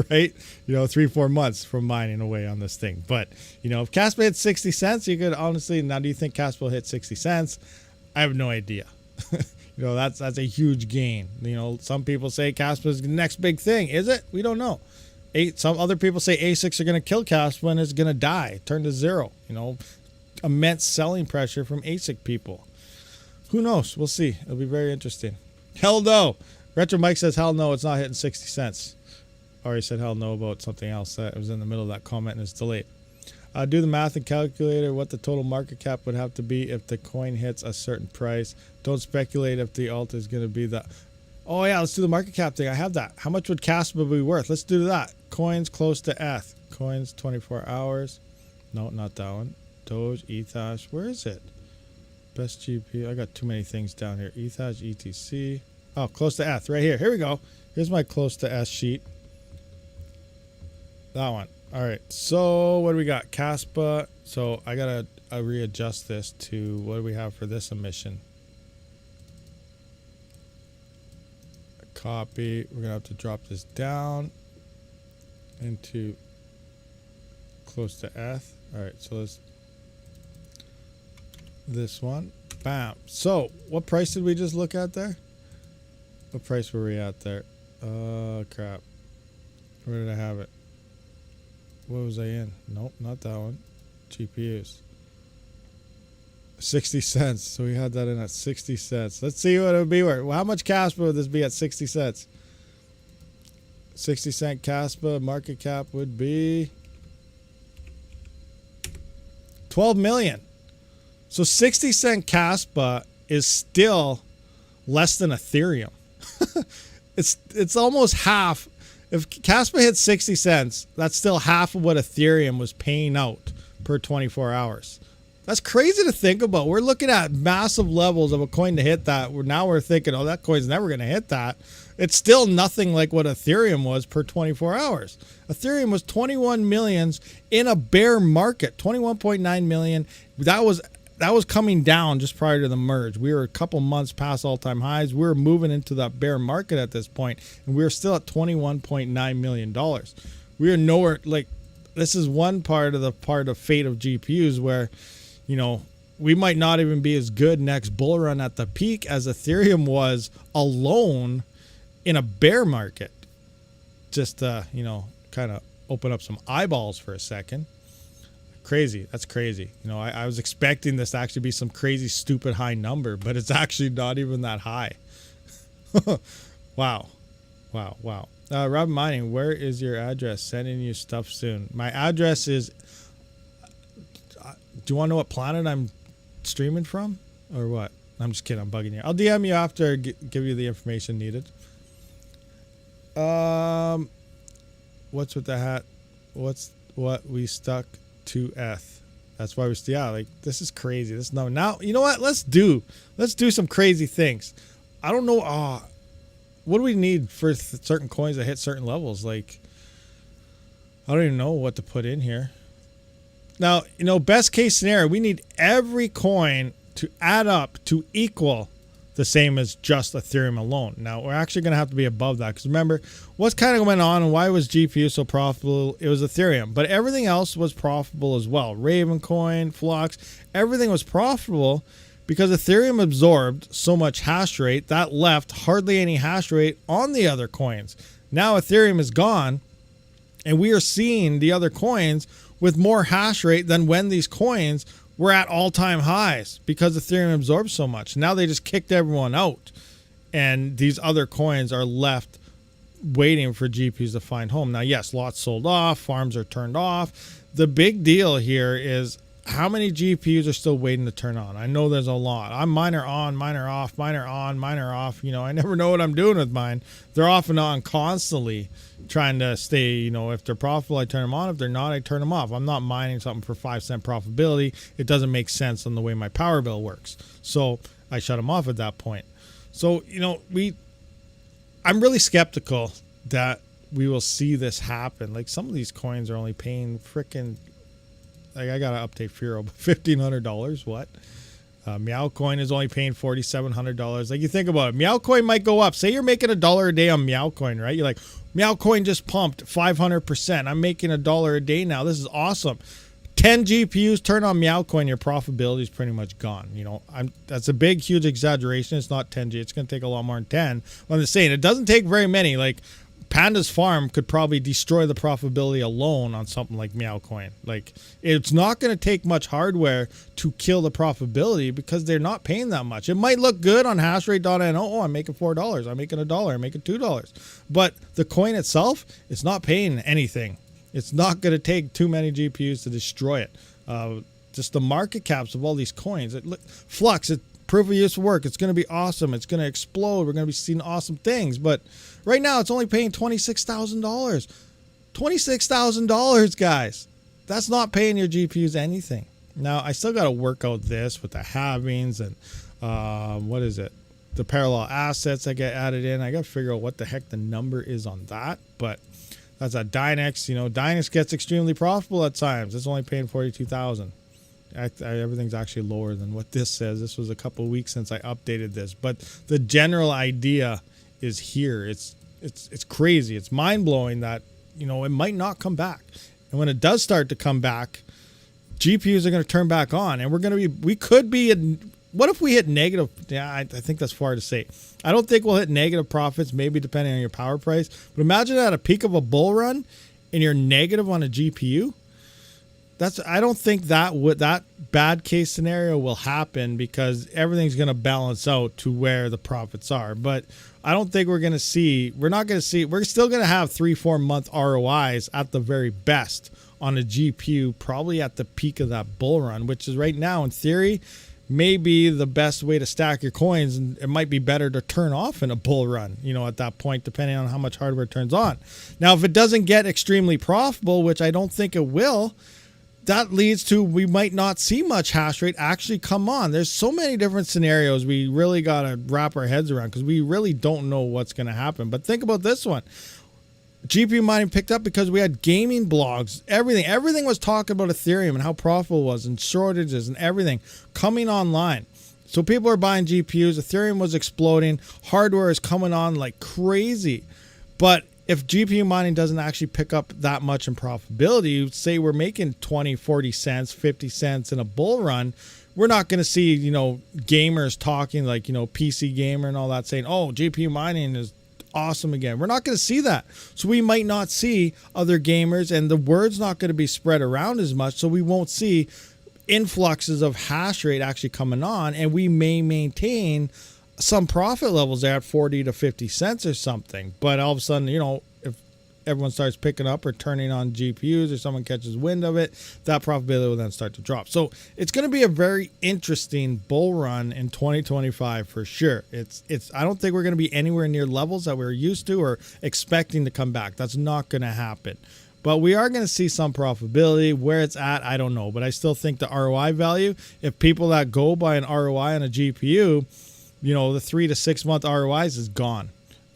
right? You know, 3-4 months from mining away on this thing. But, you know, if Caspa hits 60 cents, you could honestly, now do you think Caspa will hit 60 cents? I have no idea. You know, that's a huge gain. You know, some people say Caspa is the next big thing. Is it? We don't know. Some other people say ASICs are going to kill Caspa and it's going to die, turn to zero. You know, immense selling pressure from ASIC people. Who knows? We'll see. It'll be very interesting. Hell no. Retro Mike says, hell no, it's not hitting 60 cents. Already said hell no about something else that was in the middle of that comment and it's delayed. Do the math and calculator what the total market cap would have to be if the coin hits a certain price. Don't speculate if the alt is going to be the... Oh, yeah, let's do the market cap thing. I have that. How much would Caspa be worth? Let's do that. Coins close to ETH. Coins 24 hours. No, not that one. Doge, Ethash. Where is it? Best GPU. I got too many things down here. Ethash, ETC. Oh, close to ETH. Right here. Here we go. Here's my close to ETH sheet. That one. All right. So what do we got? Caspa. So I got to readjust this to what do we have for this emission? Copy. We're going to have to drop this down into close to ETH. All right. So let's this one. Bam. So what price did we just look at there? What price were we at there? Crap. Where did I have it? What was I in? Nope, not that one. GPUs. 60 cents. So we had that in at 60 cents. Let's see what it would be worth. Well, how much Caspa would this be at 60 cents? 60 cent Caspa market cap would be 12 million. So 60 cent Caspa is still less than Ethereum. It's almost half. If Caspa hits 60 cents, that's still half of what Ethereum was paying out per 24 hours. That's crazy to think about. We're looking at massive levels of a coin to hit that. Now we're thinking, oh, that coin's never going to hit that. It's still nothing like what Ethereum was per 24 hours. Ethereum was 21 millions in a bear market, 21.9 million. That was coming down just prior to the merge. We were a couple months past all-time highs. We were moving into that bear market at this point, and we were still at $21.9 million. We are nowhere, like, this is one part of fate of GPUs where, you know, we might not even be as good next bull run at the peak as Ethereum was alone in a bear market. Just, you know, kind of open up some eyeballs for a second. Crazy. That's crazy. You know, I was expecting this to actually be some crazy, stupid high number, but it's actually not even that high. Wow. Wow. Wow. RabidMining, where is your address? Sending you stuff soon. My address is... do you want to know what planet I'm streaming from? Or what? I'm just kidding. I'm bugging you. I'll DM you after, give you the information needed. What's with the hat? What's what we stuck to ETH? That's why like, this is crazy. This number. Now, you know what? Let's do some crazy things. I don't know. What do we need for certain coins that hit certain levels? Like, I don't even know what to put in here. Now, you know, best case scenario, we need every coin to add up to equal the same as just Ethereum alone. Now, we're actually going to have to be above that because remember, what's kind of went on and why was GPU so profitable? It was Ethereum, but everything else was profitable as well. Raven coin, Flux, everything was profitable because Ethereum absorbed so much hash rate that left hardly any hash rate on the other coins. Now Ethereum is gone and we are seeing the other coins with more hash rate than when these coins were at all-time highs because Ethereum absorbed so much. Now they just kicked everyone out and these other coins are left waiting for GPUs to find home. Now, yes, lots sold off, farms are turned off. The big deal here is how many GPUs are still waiting to turn on. I know there's a lot. I'm miner on, miner off, miner on, miner off. You know, I never know what I'm doing with mine. They're off and on constantly trying to stay, you know, if they're profitable, I turn them on. If they're not, I turn them off. I'm not mining something for 5-cent profitability. It doesn't make sense on the way my power bill works. So I shut them off at that point. So, you know, I'm really skeptical that we will see this happen. Like some of these coins are only paying freaking, like I gotta update Furo, but $1,500. What? Meow Coin is only paying $4,700. Like you think about it, Meow Coin might go up. Say you're making $1 a day on Meow Coin, right? You're like, Meow Coin just pumped 500%. I'm making $1 a day now. This is awesome. 10 GPUs turn on Meow Coin, your profitability is pretty much gone. You know, that's a big, huge exaggeration. It's not 10G. It's going to take a lot more than 10. But I'm just saying, it doesn't take very many. Like Panda's Farm could probably destroy the profitability alone on something like Meow Coin. Like it's not going to take much hardware to kill the profitability because they're not paying that much. It might look good on hashrate.no. Oh, I'm making $4. I'm making $1. I'm making $2. But the coin itself, it's not paying anything. It's not going to take too many GPUs to destroy it. Just the market caps of all these coins. Flux, proof of use work. It's going to be awesome. It's going to explode. We're going to be seeing awesome things. But right now, it's only paying $26,000. $26,000, guys. That's not paying your GPUs anything. Now, I still got to work out this with the halvings and what is it? The parallel assets that get added in. I got to figure out what the heck the number is on that. But that's a Dynex. You know, Dynex gets extremely profitable at times. It's only paying $42,000. Everything's actually lower than what this says. This was a couple of weeks since I updated this, but the general idea is here. It's crazy. It's mind blowing that, you know, it might not come back, and when it does start to come back, GPUs are going to turn back on, and we could be. What if we hit negative? Yeah, I think that's far to say. I don't think we'll hit negative profits, maybe depending on your power price. But imagine at a peak of a bull run and you're negative on a GPU. I don't think that bad case scenario will happen because everything's going to balance out to where the profits are. But I don't think we're still going to have 3-4 month ROIs at the very best on a GPU, probably at the peak of that bull run, which is right now in theory may be the best way to stack your coins, and it might be better to turn off in a bull run, you know, at that point, depending on how much hardware turns on. Now, if it doesn't get extremely profitable, which I don't think it will, that leads to we might not see much hash rate actually come on. There's so many different scenarios we really got to wrap our heads around because we really don't know what's going to happen. But think about this one. GPU mining picked up because we had gaming blogs. Everything was talking about Ethereum and how profitable it was and shortages and everything coming online. So people are buying GPUs. Ethereum was exploding. Hardware is coming on like crazy. But if GPU mining doesn't actually pick up that much in profitability, say we're making 20, 40 cents, 50 cents in a bull run, we're not going to see, you know, gamers talking like, you know, PC gamer and all that saying, oh, GPU mining is awesome again. We're not going to see that. So we might not see other gamers, and the word's not going to be spread around as much. So we won't see influxes of hash rate actually coming on, and we may maintain some profit levels there at 40 to 50 cents or something. But all of a sudden, you know, if everyone starts picking up or turning on GPUs or someone catches wind of it, that profitability will then start to drop. So it's going to be a very interesting bull run in 2025 for sure. I don't think we're going to be anywhere near levels that we're used to or expecting to come back. That's not going to happen. But we are going to see some profitability. Where it's at, I don't know. But I still think the ROI value, if people that go by an ROI on a GPU, you know, the 3 to 6 month ROIs is gone.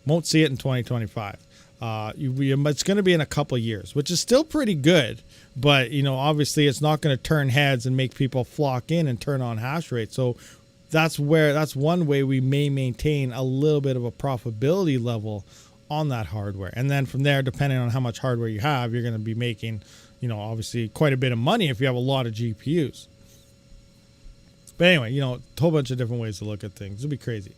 Won't see it in 2025. It's going to be in a couple of years, which is still pretty good. But, you know, obviously it's not going to turn heads and make people flock in and turn on hash rate. So that's one way we may maintain a little bit of a profitability level on that hardware. And then from there, depending on how much hardware you have, you're going to be making, you know, obviously quite a bit of money if you have a lot of GPUs. But anyway, you know, a whole bunch of different ways to look at things. It'll be crazy.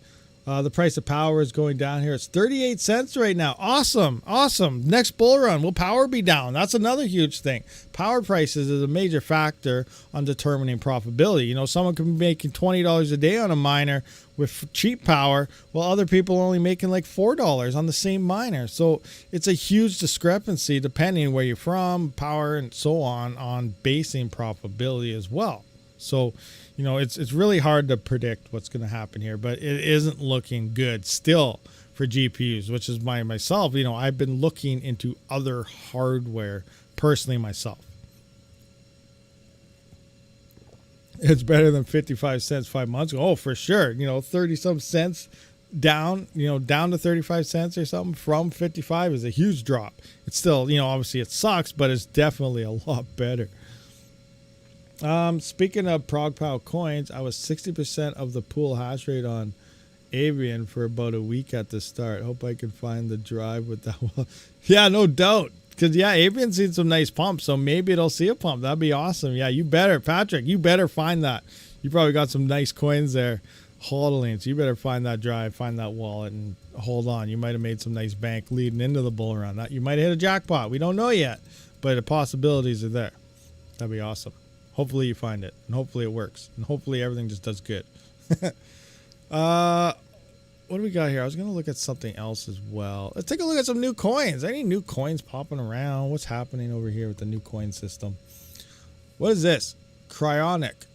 The price of power is going down here. It's 38 cents right now. Awesome. Awesome. Next bull run, will power be down? That's another huge thing. Power prices is a major factor on determining profitability. You know, someone can be making $20 a day on a miner with cheap power, while other people are only making like $4 on the same miner. So it's a huge discrepancy depending where you're from, power, and so on basing profitability as well. So, you know, it's really hard to predict what's going to happen here, but it isn't looking good still for GPUs, which is myself. You know, I've been looking into other hardware personally myself. It's better than 55 cents 5 months ago. Oh, for sure. You know, 30 some cents down, down to 35 cents or something from 55 is a huge drop. It's still, obviously it sucks, but it's definitely a lot better. Speaking of ProgPow coins, I was 60% of the pool hash rate on Avian for about a week at the start. Hope I can find the drive with that one. Yeah, no doubt. Because, Avian's seen some nice pumps, so maybe it'll see a pump. That'd be awesome. Yeah, you better, Patrick, you better find that. You probably got some nice coins there hodling, so you better find that drive, find that wallet, and hold on. You might have made some nice bank leading into the bull run. You might have hit a jackpot. We don't know yet, but the possibilities are there. That'd be awesome. Hopefully you find it, and hopefully it works, and hopefully everything just does good. What do we got here? I was going to look at something else as well. Let's take a look at some new coins. Any new coins popping around? What's happening over here with the new coin system? What is this? Cryonic.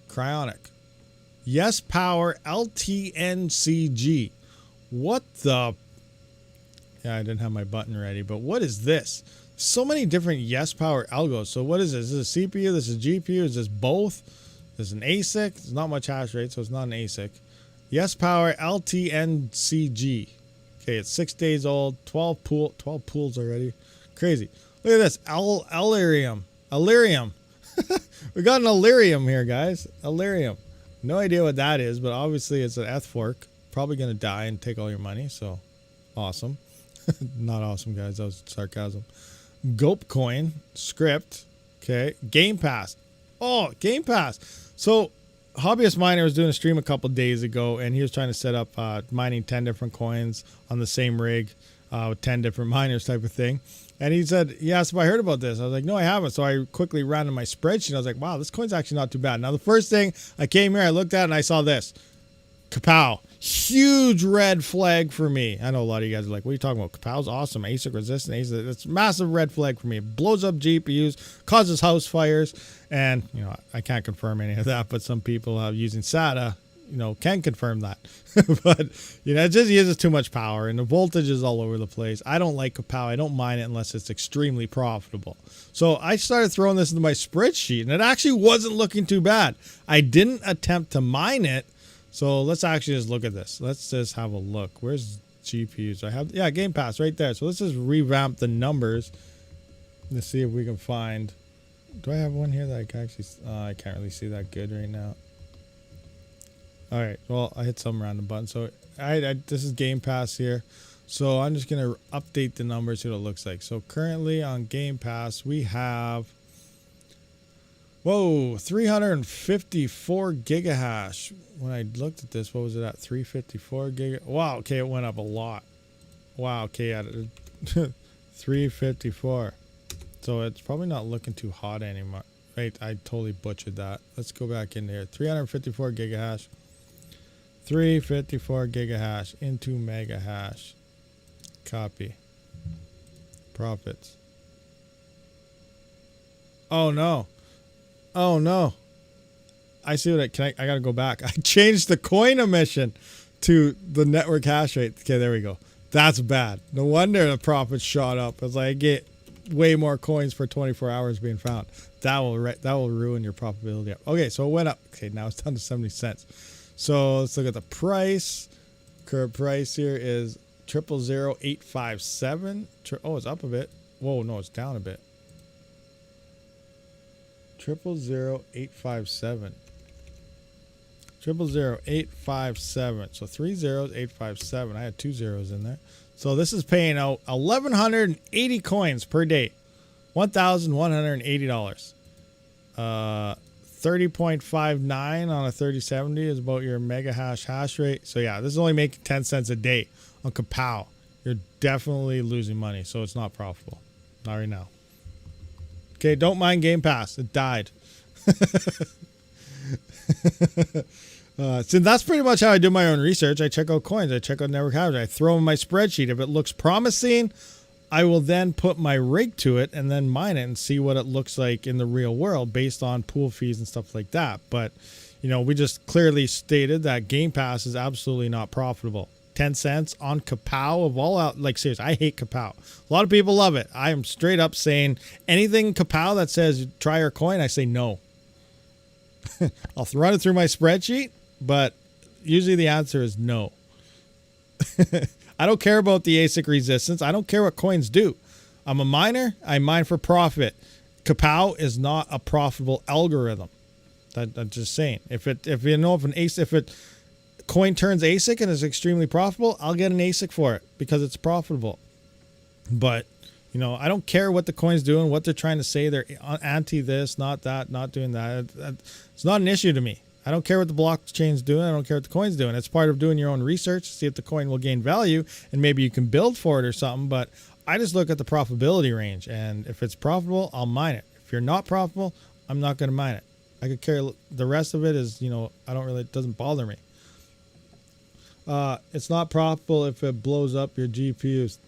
Yes Power LTNCG. What the? Yeah, I didn't have my button ready, but what is this? So many different Yes Power algos. So what is this? Is this a CPU? This is a GPU? Is this both? This is an ASIC. There's not much hash rate, so it's not an ASIC. Yes Power LTNCG. Okay, it's 6 days old. 12 pools already. Crazy. Look at this. Elerium. We got an Elerium here, guys. Elerium. No idea what that is, but obviously it's an ETH fork. Probably going to die and take all your money, so awesome. Not awesome, guys. That was sarcasm. Gope coin. Script. Okay. Game Pass. Oh, Game Pass. So, Hobbyist Miner was doing a stream a couple days ago, and he was trying to set up mining 10 different coins on the same rig with 10 different miners type of thing. And he said, he asked if I heard about this. I was like, no, I haven't. So I quickly ran in my spreadsheet. I was like, wow, this coin's actually not too bad. Now, the first thing I came here, I looked at, and I saw this. Kapow. Huge red flag for me. I know a lot of you guys are like, what are you talking about? Kapow's awesome. ASIC resistant. ASIC. It's a massive red flag for me. It blows up GPUs, causes house fires. And, I can't confirm any of that, but some people using SATA, can confirm that. But, it just uses too much power, and the voltage is all over the place. I don't like Kapow. I don't mine it unless it's extremely profitable. So I started throwing this into my spreadsheet, and it actually wasn't looking too bad. I didn't attempt to mine it. So let's actually just look at this. Let's just have a look. Where's GPUs? I have, Game Pass right there. So let's just revamp the numbers. Let's see if we can find. Do I have one here that I can actually? I can't really see that good right now. All right. Well, I hit some random button. So this is Game Pass here. So I'm just gonna update the numbers. See what it looks like. So currently on Game Pass we have. Whoa, 354 gigahash. When I looked at this, what was it at? 354 giga. Wow, okay, it went up a lot. Wow, okay, at 354. So it's probably not looking too hot anymore. Wait, I totally butchered that. Let's go back in here. 354 gigahash. 354 gigahash into mega hash. Copy. Profits. Oh no. Oh no. I see what I gotta go back. I changed the coin emission to the network hash rate. Okay, there we go. That's bad. No wonder the profits shot up. It's like I get way more coins for 24 hours being found. That will ruin your profitability. Okay, so it went up. Okay, now it's down to 70 cents. So let's look at the price. Current price here is 000857. Oh, it's up a bit. Whoa, no, it's down a bit. 000857. 000857. So 3 zeros, 857. I had 2 zeros in there. So this is paying out 1,180 coins per day. $1,180. 30.59 on a 3070 is about your mega hash rate. So yeah, this is only making 10 cents a day on Kapow. You're definitely losing money, so it's not profitable. Not right now. Okay, don't mind Game Pass. It died. So that's pretty much how I do my own research. I check out coins. I check out network hash rate. I throw them in my spreadsheet. If it looks promising, I will then put my rig to it and then mine it and see what it looks like in the real world based on pool fees and stuff like that. But, we just clearly stated that Game Pass is absolutely not profitable. 10 cents on Kapow of all out. Like, seriously, I hate Kapow. A lot of people love it. I am straight up saying anything Kapow that says try our coin, I say no. I'll run it through my spreadsheet, but usually the answer is no. I don't care about the ASIC resistance. I don't care what coins do. I'm a miner. I mine for profit. Kapow is not a profitable algorithm. I'm just saying. If a coin turns ASIC and is extremely profitable, I'll get an ASIC for it because it's profitable. But I don't care what the coin's doing, what they're trying to say. They're anti this, not that, not doing that. It's not an issue to me. I don't care what the blockchain's doing. I don't care what the coin's doing. It's part of doing your own research to see if the coin will gain value and maybe you can build for it or something. But I just look at the profitability range, and if it's profitable, I'll mine it. If you're not profitable, I'm not going to mine it. I could care. The rest of it is, it doesn't bother me. It's not profitable if it blows up your GPUs.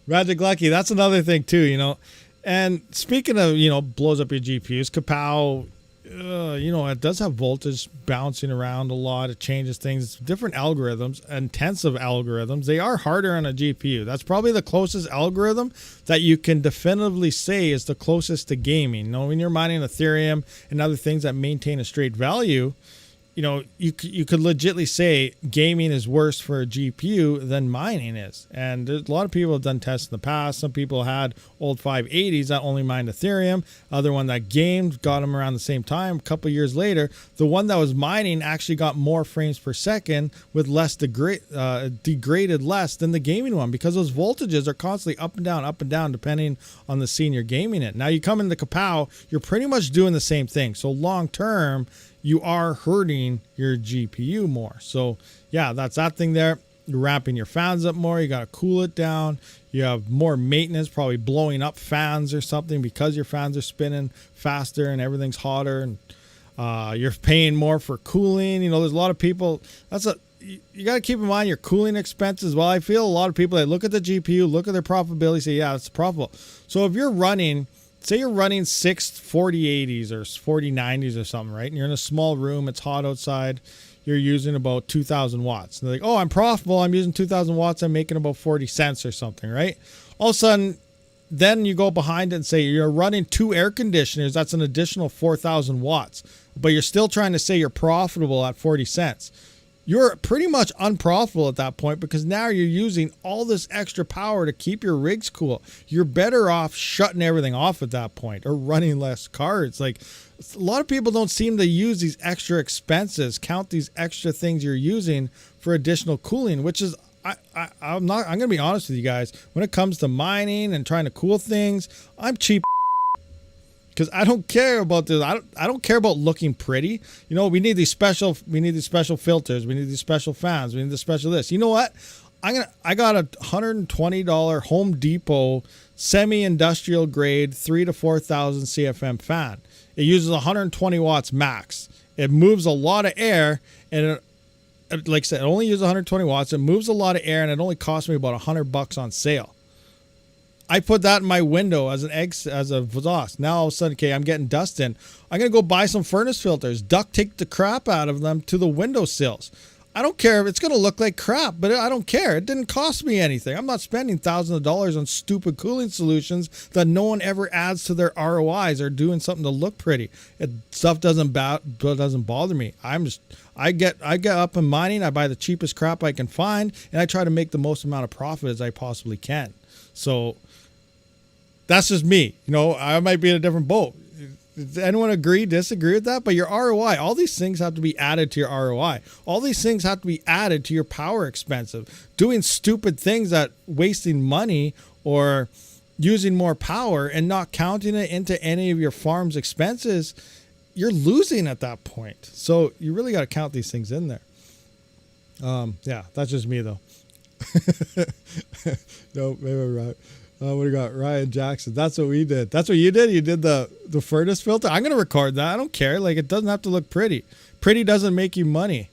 Magic Lucky. That's another thing too, And speaking of, blows up your GPUs, Kapow, it does have voltage bouncing around a lot. It changes things. It's different algorithms, intensive algorithms. They are harder on a GPU. That's probably the closest algorithm that you can definitively say is the closest to gaming. When you're mining Ethereum and other things that maintain a straight value, you could legitimately say gaming is worse for a GPU than mining is. And there's a lot of people have done tests in the past. Some people had old 580s that only mined Ethereum. Other one that gamed got them around the same time. A couple years later, the one that was mining actually got more frames per second with less degraded less than the gaming one, because those voltages are constantly up and down, depending on the scene you're gaming it. Now you come into Kapow, you're pretty much doing the same thing. So long term, you are hurting your GPU more. So yeah, that's that thing there. You're ramping your fans up more. You got to cool it down. You have more maintenance, probably blowing up fans or something because your fans are spinning faster and everything's hotter. And you're paying more for cooling. There's a lot of people. You got to keep in mind your cooling expenses. Well, I feel a lot of people, they look at the GPU, look at their profitability, say, yeah, it's profitable. So if you're running, say you're running 6 4080s or 4090s or something, right? And you're in a small room, it's hot outside, you're using about 2,000 watts. And they're like, oh, I'm profitable, I'm using 2,000 watts, I'm making about 40 cents or something, right? All of a sudden, then you go behind it and say you're running 2 air conditioners, that's an additional 4,000 watts. But you're still trying to say you're profitable at 40 cents. You're pretty much unprofitable at that point, because now you're using all this extra power to keep your rigs cool. You're better off shutting everything off at that point or running less cards. Like, a lot of people don't seem to use these extra expenses, count these extra things you're using for additional cooling, which is, I'm going to be honest with you guys. When it comes to mining and trying to cool things, I'm cheap. Because I don't care about this. I don't care about looking pretty. We need these special filters. We need these special fans. We need the special this. You know what? I got a $120 Home Depot semi-industrial grade 3,000 to 4,000 CFM fan. It uses 120 watts max. It moves a lot of air, and like I said, it only uses 120 watts. It moves a lot of air, and it only cost me about $100 on sale. I put that in my window as an exhaust. Now all of a sudden, okay, I'm getting dust in. I'm going to go buy some furnace filters, duct tape the crap out of them to the windowsills. I don't care if it's going to look like crap, but I don't care. It didn't cost me anything. I'm not spending thousands of dollars on stupid cooling solutions that no one ever adds to their ROIs or doing something to look pretty. Stuff doesn't bother me. I get up in mining. I buy the cheapest crap I can find, and I try to make the most amount of profit as I possibly can. So that's just me. I might be in a different boat. Does anyone disagree with that? But your ROI, all these things have to be added to your ROI. All these things have to be added to your power expensive. Doing stupid things that wasting money or using more power and not counting it into any of your farm's expenses, you're losing at that point. So you really got to count these things in there. Yeah, that's just me though. No, maybe I'm right. What do we got? Ryan Jackson. That's what we did. That's what you did? You did the furnace filter? I'm going to record that. I don't care. Like, it doesn't have to look pretty. Pretty doesn't make you money.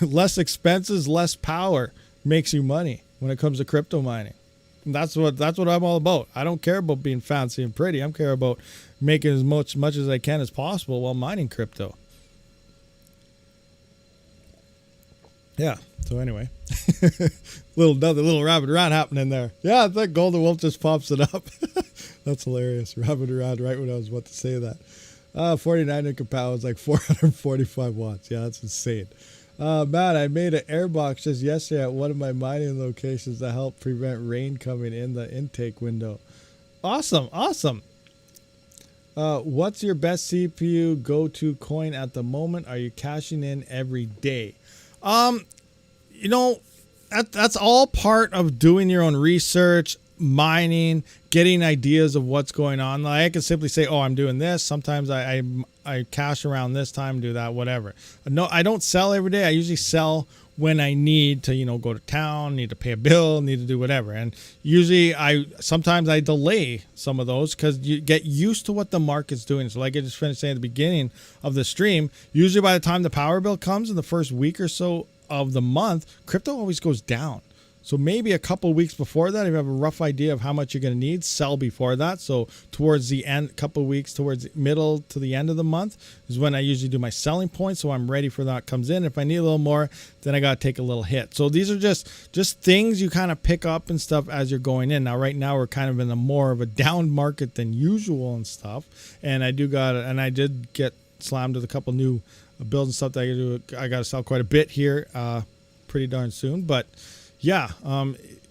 Less expenses, less power makes you money when it comes to crypto mining. And that's what I'm all about. I don't care about being fancy and pretty. I care about making as much as I can as possible while mining crypto. Yeah. So anyway, another little Rabid rant happening there. Yeah, I think Golden Wolf just pops it up. That's hilarious. Rabid rant right when I was about to say that. 49 in Kapow is like 445 watts. Yeah, that's insane. Matt, I made an airbox just yesterday at one of my mining locations to help prevent rain coming in the intake window. Awesome, awesome. What's your best CPU go-to coin at the moment? Are you cashing in every day? You know, that's all part of doing your own research, mining, getting ideas of what's going on. Like I can simply say, oh, I'm doing this. Sometimes I cash around this time, do that, whatever. No, I don't sell every day. I usually sell when I need to, go to town, need to pay a bill, need to do whatever. And usually sometimes I delay some of those because you get used to what the market's doing. So like I just finished saying at the beginning of the stream, usually by the time the power bill comes in the first week or so of the month, crypto always goes down. So maybe a couple of weeks before that, if you have a rough idea of how much you're going to need, sell before that. So towards the end, couple of weeks, towards the middle to the end of the month is when I usually do my selling point. So I'm ready for that comes in. If I need a little more, then I got to take a little hit. So these are just things you kind of pick up and stuff as you're going in. Now, right now, we're kind of in a more of a down market than usual and stuff. And I did get slammed with a couple new builds and stuff that I got to sell quite a bit here pretty darn soon. But yeah,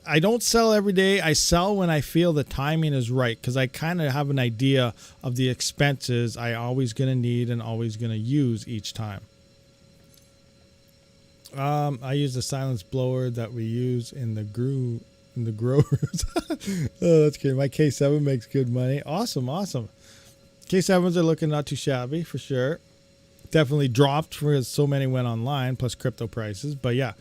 I don't sell every day. I sell when I feel the timing is right because I kind of have an idea of the expenses I always going to need and always going to use each time. I use the silence blower that we use in the growers. Oh, that's good. My K7 makes good money. Awesome, awesome. K7s are looking not too shabby for sure. Definitely dropped because so many went online plus crypto prices. But yeah.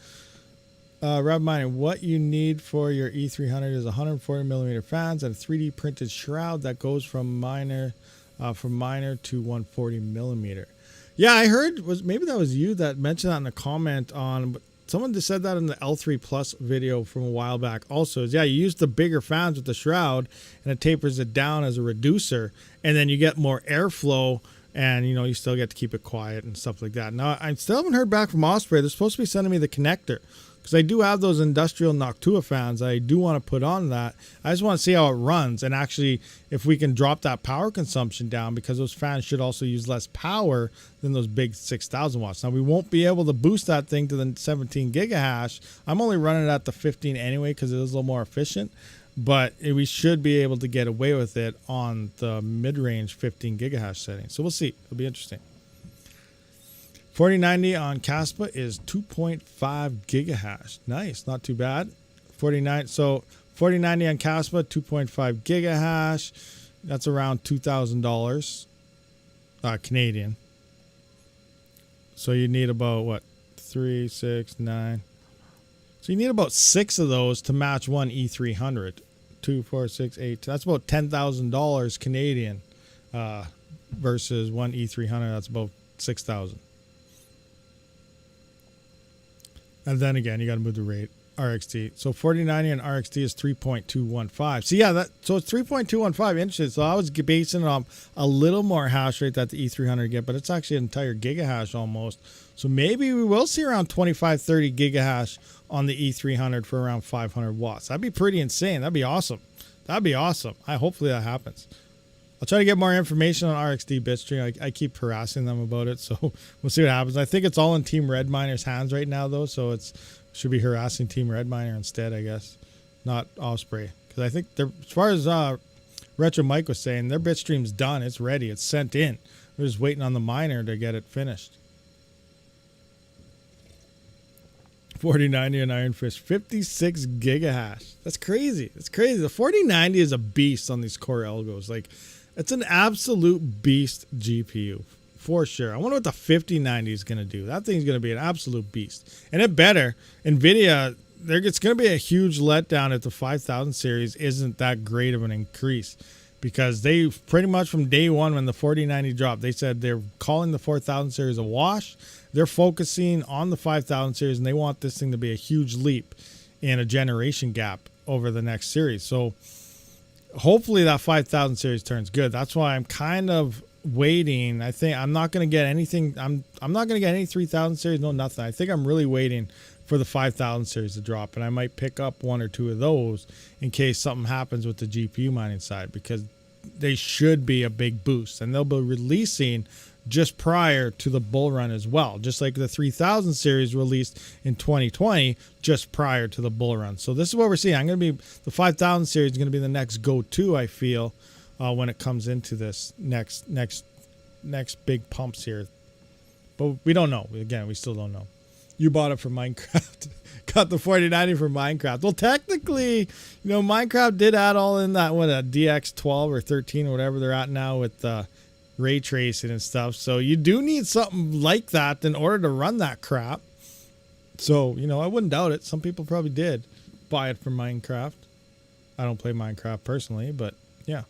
RabidMining, what you need for your E300 is 140 millimeter fans and a 3D printed shroud that goes from minor to 140 millimeter. Yeah, I heard maybe that was you that mentioned that in the comment on. But someone just said that in the L3 Plus video from a while back. Also, yeah, you use the bigger fans with the shroud and it tapers it down as a reducer, and then you get more airflow. And, you still get to keep it quiet and stuff like that. Now, I still haven't heard back from Osprey. They're supposed to be sending me the connector because I do have those industrial Noctua fans. I do want to put on that. I just want to see how it runs and actually if we can drop that power consumption down because those fans should also use less power than those big 6,000 watts. Now, we won't be able to boost that thing to the 17 gigahash. I'm only running it at the 15 anyway because it is a little more efficient. But we should be able to get away with it on the mid-range 15 gigahash setting. So we'll see. It'll be interesting. 4090 on Caspa is 2.5 gigahash. Nice. Not too bad. 4090 on Caspa, 2.5 gigahash. That's around $2,000 Canadian. So you need about, what, 3, 6, 9... So you need about 6 of those to match one E300. 2, 4, 6, 8. That's about $10,000 Canadian versus one E300. That's about 6,000. And then again, you got to move the rate. RXT. So 4090 and RXT is 3.215. So yeah, so it's 3.215 inches. So I was basing it on a little more hash rate that the E300 get, but it's actually an entire gigahash almost. So maybe we will see around 25, 30 gigahash on the E300 for around 500 watts. That'd be pretty insane. That'd be awesome. That'd be awesome. Hopefully that happens. I'll try to get more information on RXD Bitstream. I keep harassing them about it, so we'll see what happens. I think it's all in Team RedMiner's hands right now, though, so should be harassing Team RedMiner instead, I guess, not Osprey. Because I think as far as Retro Mike was saying, their Bitstream's done. It's ready. It's sent in. We're just waiting on the miner to get it finished. 4090 and Ironfish, 56 gigahash. That's crazy. It's crazy. The 4090 is a beast on these core algos. Like, it's an absolute beast GPU. For sure. I wonder what the 5090 is going to do. That thing's going to be an absolute beast. And it better. NVIDIA, it's going to be a huge letdown if the 5000 series isn't that great of an increase. Because they pretty much from day one when the 4090 dropped, they said they're calling the 4000 series a wash. They're focusing on the 5000 series, and they want this thing to be a huge leap in a generation gap over the next series. So hopefully that 5000 series turns good. That's why I'm kind of waiting. I think I'm not going to get anything. I'm not going to get any 3000 series. No, nothing. I think I'm really waiting for the 5000 series to drop, and I might pick up 1 or 2 of those in case something happens with the GPU mining side, because they should be a big boost, and they'll be releasing just prior to the bull run as well, just like the 3000 series released in 2020 just prior to the bull run. So this is what we're seeing. The 5000 series is going to be the next go-to, I feel, when it comes into this next big pumps here. But we don't know. Again, we still don't know. You bought it for Minecraft. Got the 4090 for Minecraft. Well, technically, Minecraft did add all in that, a DX12 or 13 or whatever they're at now with ray tracing and stuff. So you do need something like that in order to run that crap. So, I wouldn't doubt it. Some people probably did buy it for Minecraft. I don't play Minecraft personally, but yeah.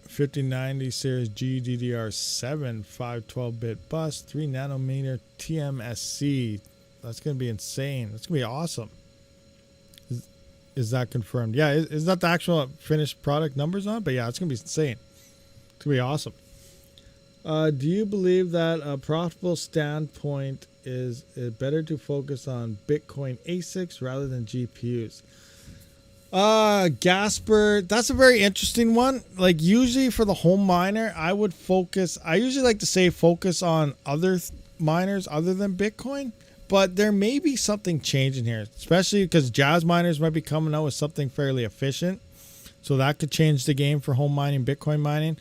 5090 series GDDR7 512-bit bus 3 nanometer TMSC. That's gonna be insane. That's gonna be awesome. Is that confirmed? Yeah, is that the actual finished product numbers on it? But yeah, it's gonna be insane. It's gonna be awesome. Do you believe that a profitable standpoint is better to focus on Bitcoin ASICs rather than GPUs? Gasper, that's a very interesting one. Like, usually for the home miner, I usually like to say focus on other miners other than Bitcoin, but there may be something changing here, especially because Jazz miners might be coming out with something fairly efficient. So that could change the game for home mining, Bitcoin mining.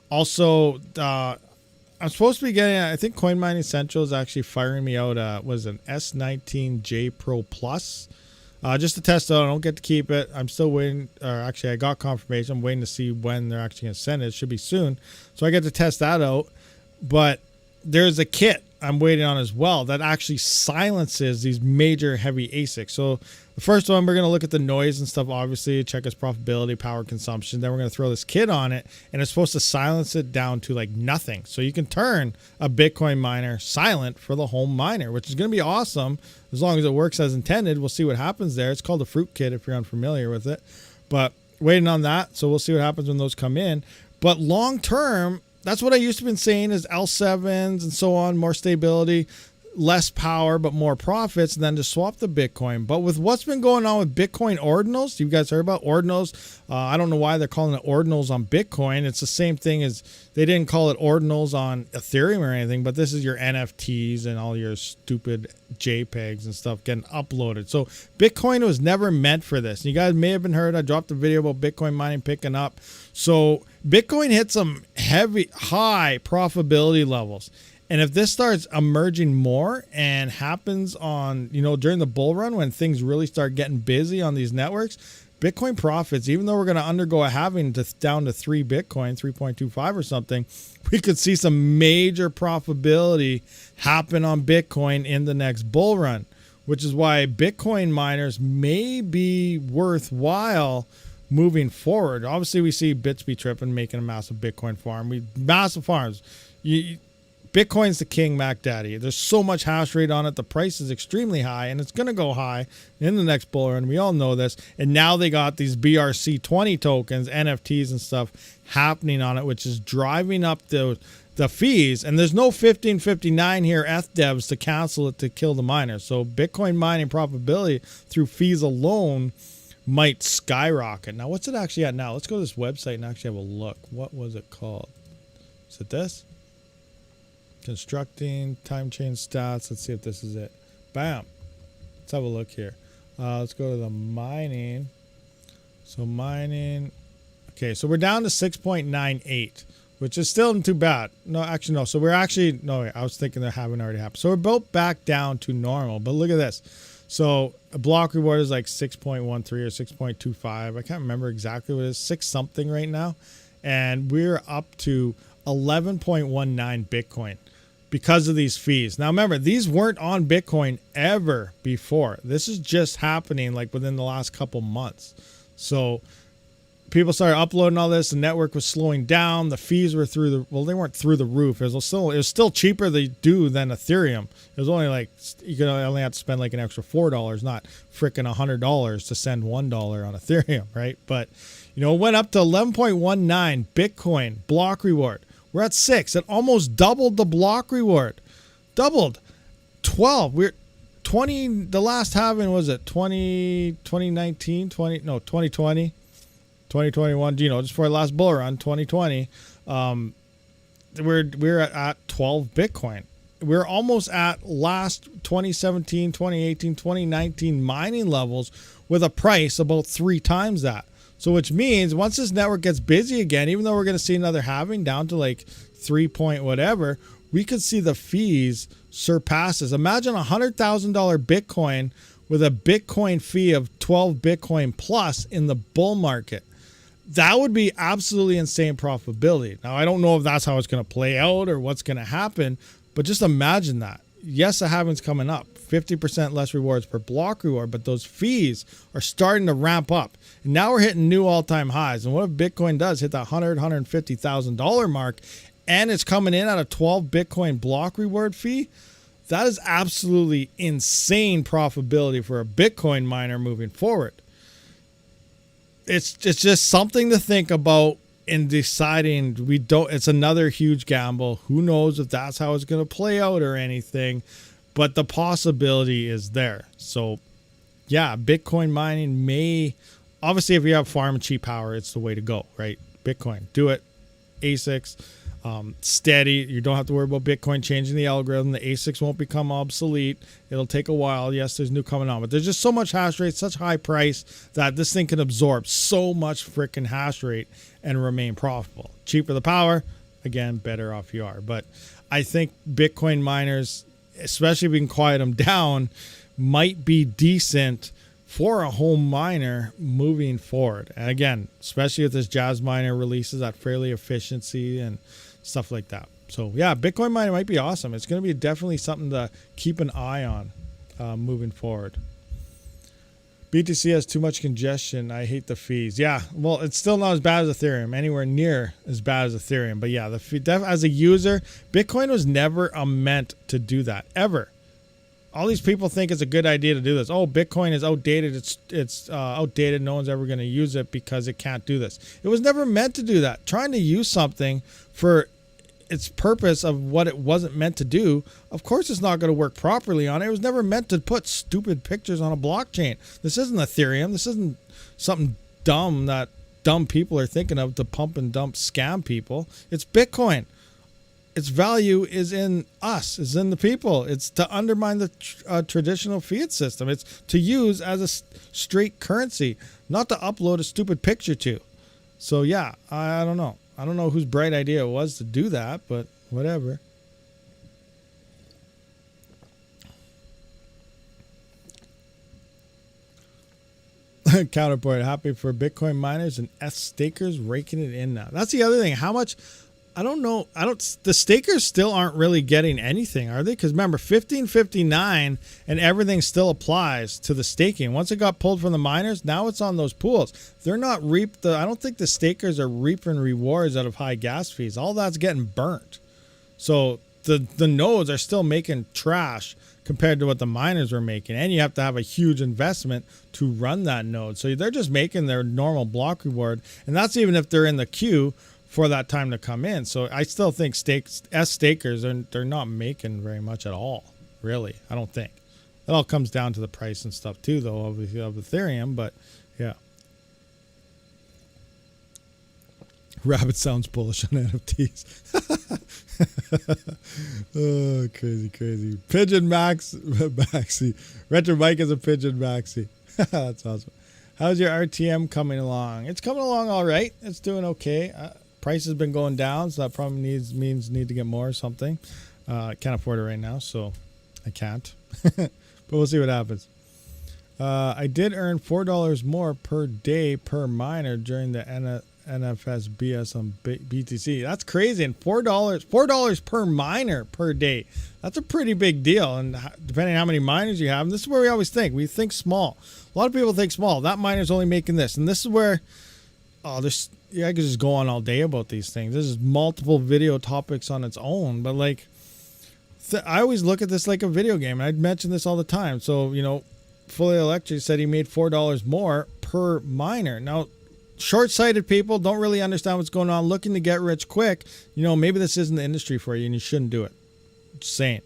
Also, I'm supposed to be getting, I think Coin Mining Central is actually firing me out, was an S19J Pro Plus. Just to test it out. I don't get to keep it. I'm still waiting. Or actually, I got confirmation. I'm waiting to see when they're actually going to send it. It should be soon. So I get to test that out. But there's a kit I'm waiting on as well that actually silences these major heavy ASICs. So the first one, we're going to look at the noise and stuff, obviously, check its profitability, power consumption. Then we're going to throw this kit on it, and it's supposed to silence it down to like nothing. So you can turn a Bitcoin miner silent for the home miner, which is going to be awesome as long as it works as intended. We'll see what happens there. It's called the Fruit Kit if you're unfamiliar with it. But waiting on that, so we'll see what happens when those come in. But long term, that's what I used to been saying is L7s and so on, more stability, less power, but more profits, and then to swap the Bitcoin. But with what's been going on with Bitcoin ordinals, you guys heard about ordinals? I don't know why they're calling it ordinals on Bitcoin. It's the same thing as they didn't call it ordinals on Ethereum or anything, but this is your NFTs and all your stupid JPEGs and stuff getting uploaded. So Bitcoin was never meant for this. You guys may have been heard. I dropped a video about Bitcoin mining picking up. So Bitcoin hit some high profitability levels. And if this starts emerging more and happens on, during the bull run when things really start getting busy on these networks, Bitcoin profits, even though we're going to undergo a halving down to 3 Bitcoin, 3.25 or something, we could see some major profitability happen on Bitcoin in the next bull run, which is why Bitcoin miners may be worthwhile moving forward. Obviously, we see Bitsby tripping, making a massive Bitcoin farm. Massive farms. Bitcoin's the king, Mac Daddy. There's so much hash rate on it. The price is extremely high, and it's going to go high in the next bull run. We all know this. And now they got these BRC20 tokens, NFTs and stuff happening on it, which is driving up the fees. And there's no 1559 here, devs to cancel it to kill the miners. So Bitcoin mining profitability through fees alone might skyrocket. Now, what's it actually at now? Let's go to this website and actually have a look. What was it called? Is it this? Constructing, time chain stats. Let's see if this is it. Bam. Let's have a look here. Let's go to the mining. So mining. Okay, so we're down to 6.98, which is still not too bad. No, actually, no. So we're actually, no, I was thinking they're having already happened. So we're both back down to normal. But look at this. So a block reward is like 6.13 or 6.25. I can't remember exactly what it is. 6 something right now. And we're up to 11.19 Bitcoin because of these fees. Now remember, these weren't on Bitcoin ever before. This is just happening like within the last couple months. So people started uploading all this. The network was slowing down. The fees were they weren't through the roof. It was still cheaper to do than Ethereum. It was only like, you only have to spend like an extra $4, not freaking $100 to send $1 on Ethereum, right? But it went up to 11.19 Bitcoin block reward. We're at 6. It almost doubled the block reward. Doubled. 12. We're 20. The last halving was it 2019, 2020, 2021, just for our last bull run, 2020. we're at 12 Bitcoin. We're almost at last 2017, 2018, 2019 mining levels with a price about 3 times that. So which means once this network gets busy again, even though we're going to see another halving down to like 3 point whatever, we could see the fees surpass this. Imagine $100,000 Bitcoin with a Bitcoin fee of 12 Bitcoin plus in the bull market. That would be absolutely insane profitability. Now, I don't know if that's how it's going to play out or what's going to happen, but just imagine that. Yes, the halving's coming up. 50% less rewards per block reward, but those fees are starting to ramp up. And now we're hitting new all-time highs. And what if Bitcoin does hit that $150,000 mark and it's coming in at a 12 Bitcoin block reward fee? That is absolutely insane profitability for a Bitcoin miner moving forward. It's just something to think about in deciding. It's another huge gamble. Who knows if that's how it's going to play out or anything, but the possibility is there. So yeah, Bitcoin mining may, obviously if you have farm and cheap power, it's the way to go, right? Bitcoin, do it. ASICs, steady. You don't have to worry about Bitcoin changing the algorithm. The ASICs won't become obsolete. It'll take a while. Yes, there's new coming on, but there's just so much hash rate, such high price that this thing can absorb so much freaking hash rate and remain profitable. Cheaper the power, again, better off you are. But I think Bitcoin miners, especially if we can quiet them down, might be decent for a home miner moving forward. And again, especially if this Jazz miner releases that fairly efficiency and stuff like that. So yeah, Bitcoin mining might be awesome. It's going to be definitely something to keep an eye on moving forward. BTC has too much congestion. I hate the fees. Yeah, well, it's still not as bad as Ethereum, anywhere near as bad as Ethereum. But yeah, the fee, as a user, Bitcoin was never meant to do that, ever. All these people think it's a good idea to do this. Oh, Bitcoin is outdated. It's outdated. No one's ever going to use it because it can't do this. It was never meant to do that. Trying to use something for its purpose of what it wasn't meant to do, of course it's not going to work properly on it. It was never meant to put stupid pictures on a blockchain. This isn't Ethereum. This isn't something dumb that dumb people are thinking of to pump and dump scam people. It's Bitcoin. Its value is in us, is in the people. It's to undermine the traditional fiat system. It's to use as a straight currency, not to upload a stupid picture to. So yeah, I don't know. I don't know whose bright idea it was to do that, but whatever. Counterpoint, happy for Bitcoin miners and S stakers raking it in now. That's the other thing. How much? I don't know. The stakers still aren't really getting anything, are they? Because remember, 1559 and everything still applies to the staking. Once it got pulled from the miners, now it's on those pools. They're not I don't think the stakers are reaping rewards out of high gas fees. All that's getting burnt. So the nodes are still making trash compared to what the miners were making. And you have to have a huge investment to run that node. So they're just making their normal block reward. And that's even if they're in the queue for that time to come in. So I still think stakers they're not making very much at all, really. I don't think. It all comes down to the price and stuff too, though, of Ethereum. But yeah, Rabid sounds bullish on NFTs. Oh, crazy. Pigeon Maxi. Retro Mike is a Pigeon Maxi. That's awesome. How's your RTM coming along? It's coming along all right. It's doing okay. Price has been going down, so that probably means need to get more or something. I can't afford it right now, so I can't. But we'll see what happens. I did earn $4 more per day per miner during the NFS BS on BTC. That's crazy. And $4 per miner per day. That's a pretty big deal. And depending on how many miners you have, and this is where we always think. We think small. A lot of people think small. That miner's only making this. And this is where, I could just go on all day about these things. This is multiple video topics on its own. But like, I always look at this like a video game. And I'd mention this all the time. So, Fully Electric said he made $4 more per miner. Now, short-sighted people don't really understand what's going on, looking to get rich quick. Maybe this isn't the industry for you and you shouldn't do it. Just saying.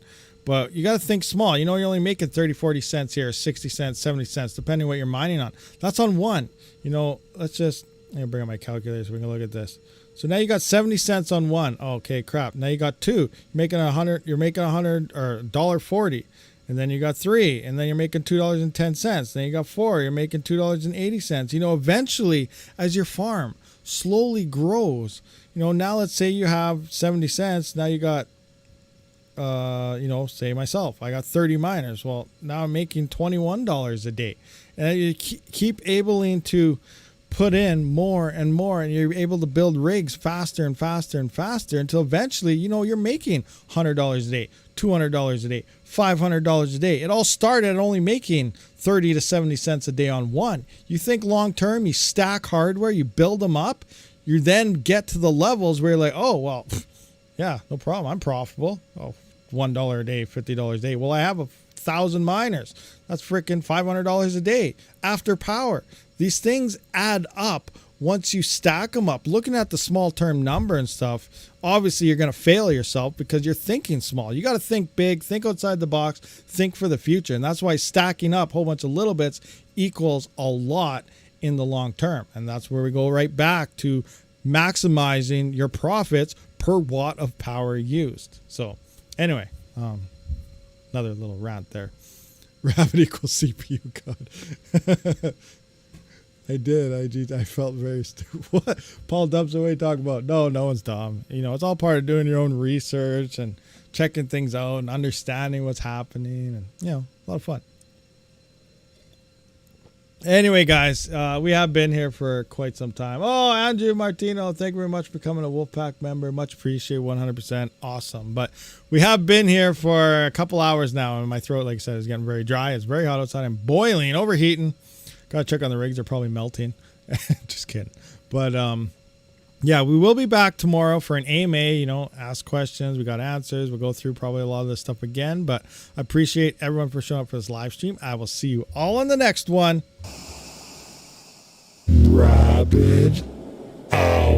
But you got to think small. You're only making 30, 40 cents here, 60 cents, 70 cents, depending what you're mining on. That's on one. Let's just bring up my calculator so we can look at this. So now you got 70 cents on one. Oh, okay, crap. Now you got two. You're making 100. You're making 100 or $1.40. And then you got three, and then you're making $2.10. Then you got four. You're making $2.80. You know, eventually, as your farm slowly grows, you know, now let's say you have 70 cents. Now you got, you know, say myself, I got 30 miners. Well, now I'm making $21 a day, and you keep able to put in more and more, and you're able to build rigs faster and faster and faster until eventually, you know, you're making $100 a day, $200 a day, $500 a day. It all started at only making 30 to 70 cents a day on one. You think long term, you stack hardware, you build them up, you then get to the levels where you're like, oh, well, yeah, no problem, I'm profitable. Oh, $1 a day, $50 a day. Well, I have 1,000 miners. That's freaking $500 a day after power. These things add up once you stack them up. Looking at the small term number and stuff, obviously you're going to fail yourself because you're thinking small. You got to think big, think outside the box, think for the future. And that's why stacking up a whole bunch of little bits equals a lot in the long term. And that's where we go right back to maximizing your profits per watt of power used. So anyway, another little rant there. Rabid equals CPU god. I did. I felt very stupid. What? Paul dumps away talking about. No one's dumb. You know, it's all part of doing your own research and checking things out and understanding what's happening, and you know, a lot of fun. Anyway, guys, we have been here for quite some time. Oh, Andrew Martino, thank you very much for becoming a Wolfpack member. Much appreciated, 100% awesome. But we have been here for a couple hours now, and my throat, like I said, is getting very dry. It's very hot outside. I'm boiling, overheating. Gotta check on the rigs. They're probably melting. Just kidding. But yeah, we will be back tomorrow for an AMA. You know, ask questions. We got answers. We'll go through probably a lot of this stuff again. But I appreciate everyone for showing up for this live stream. I will see you all on the next one. Rabid.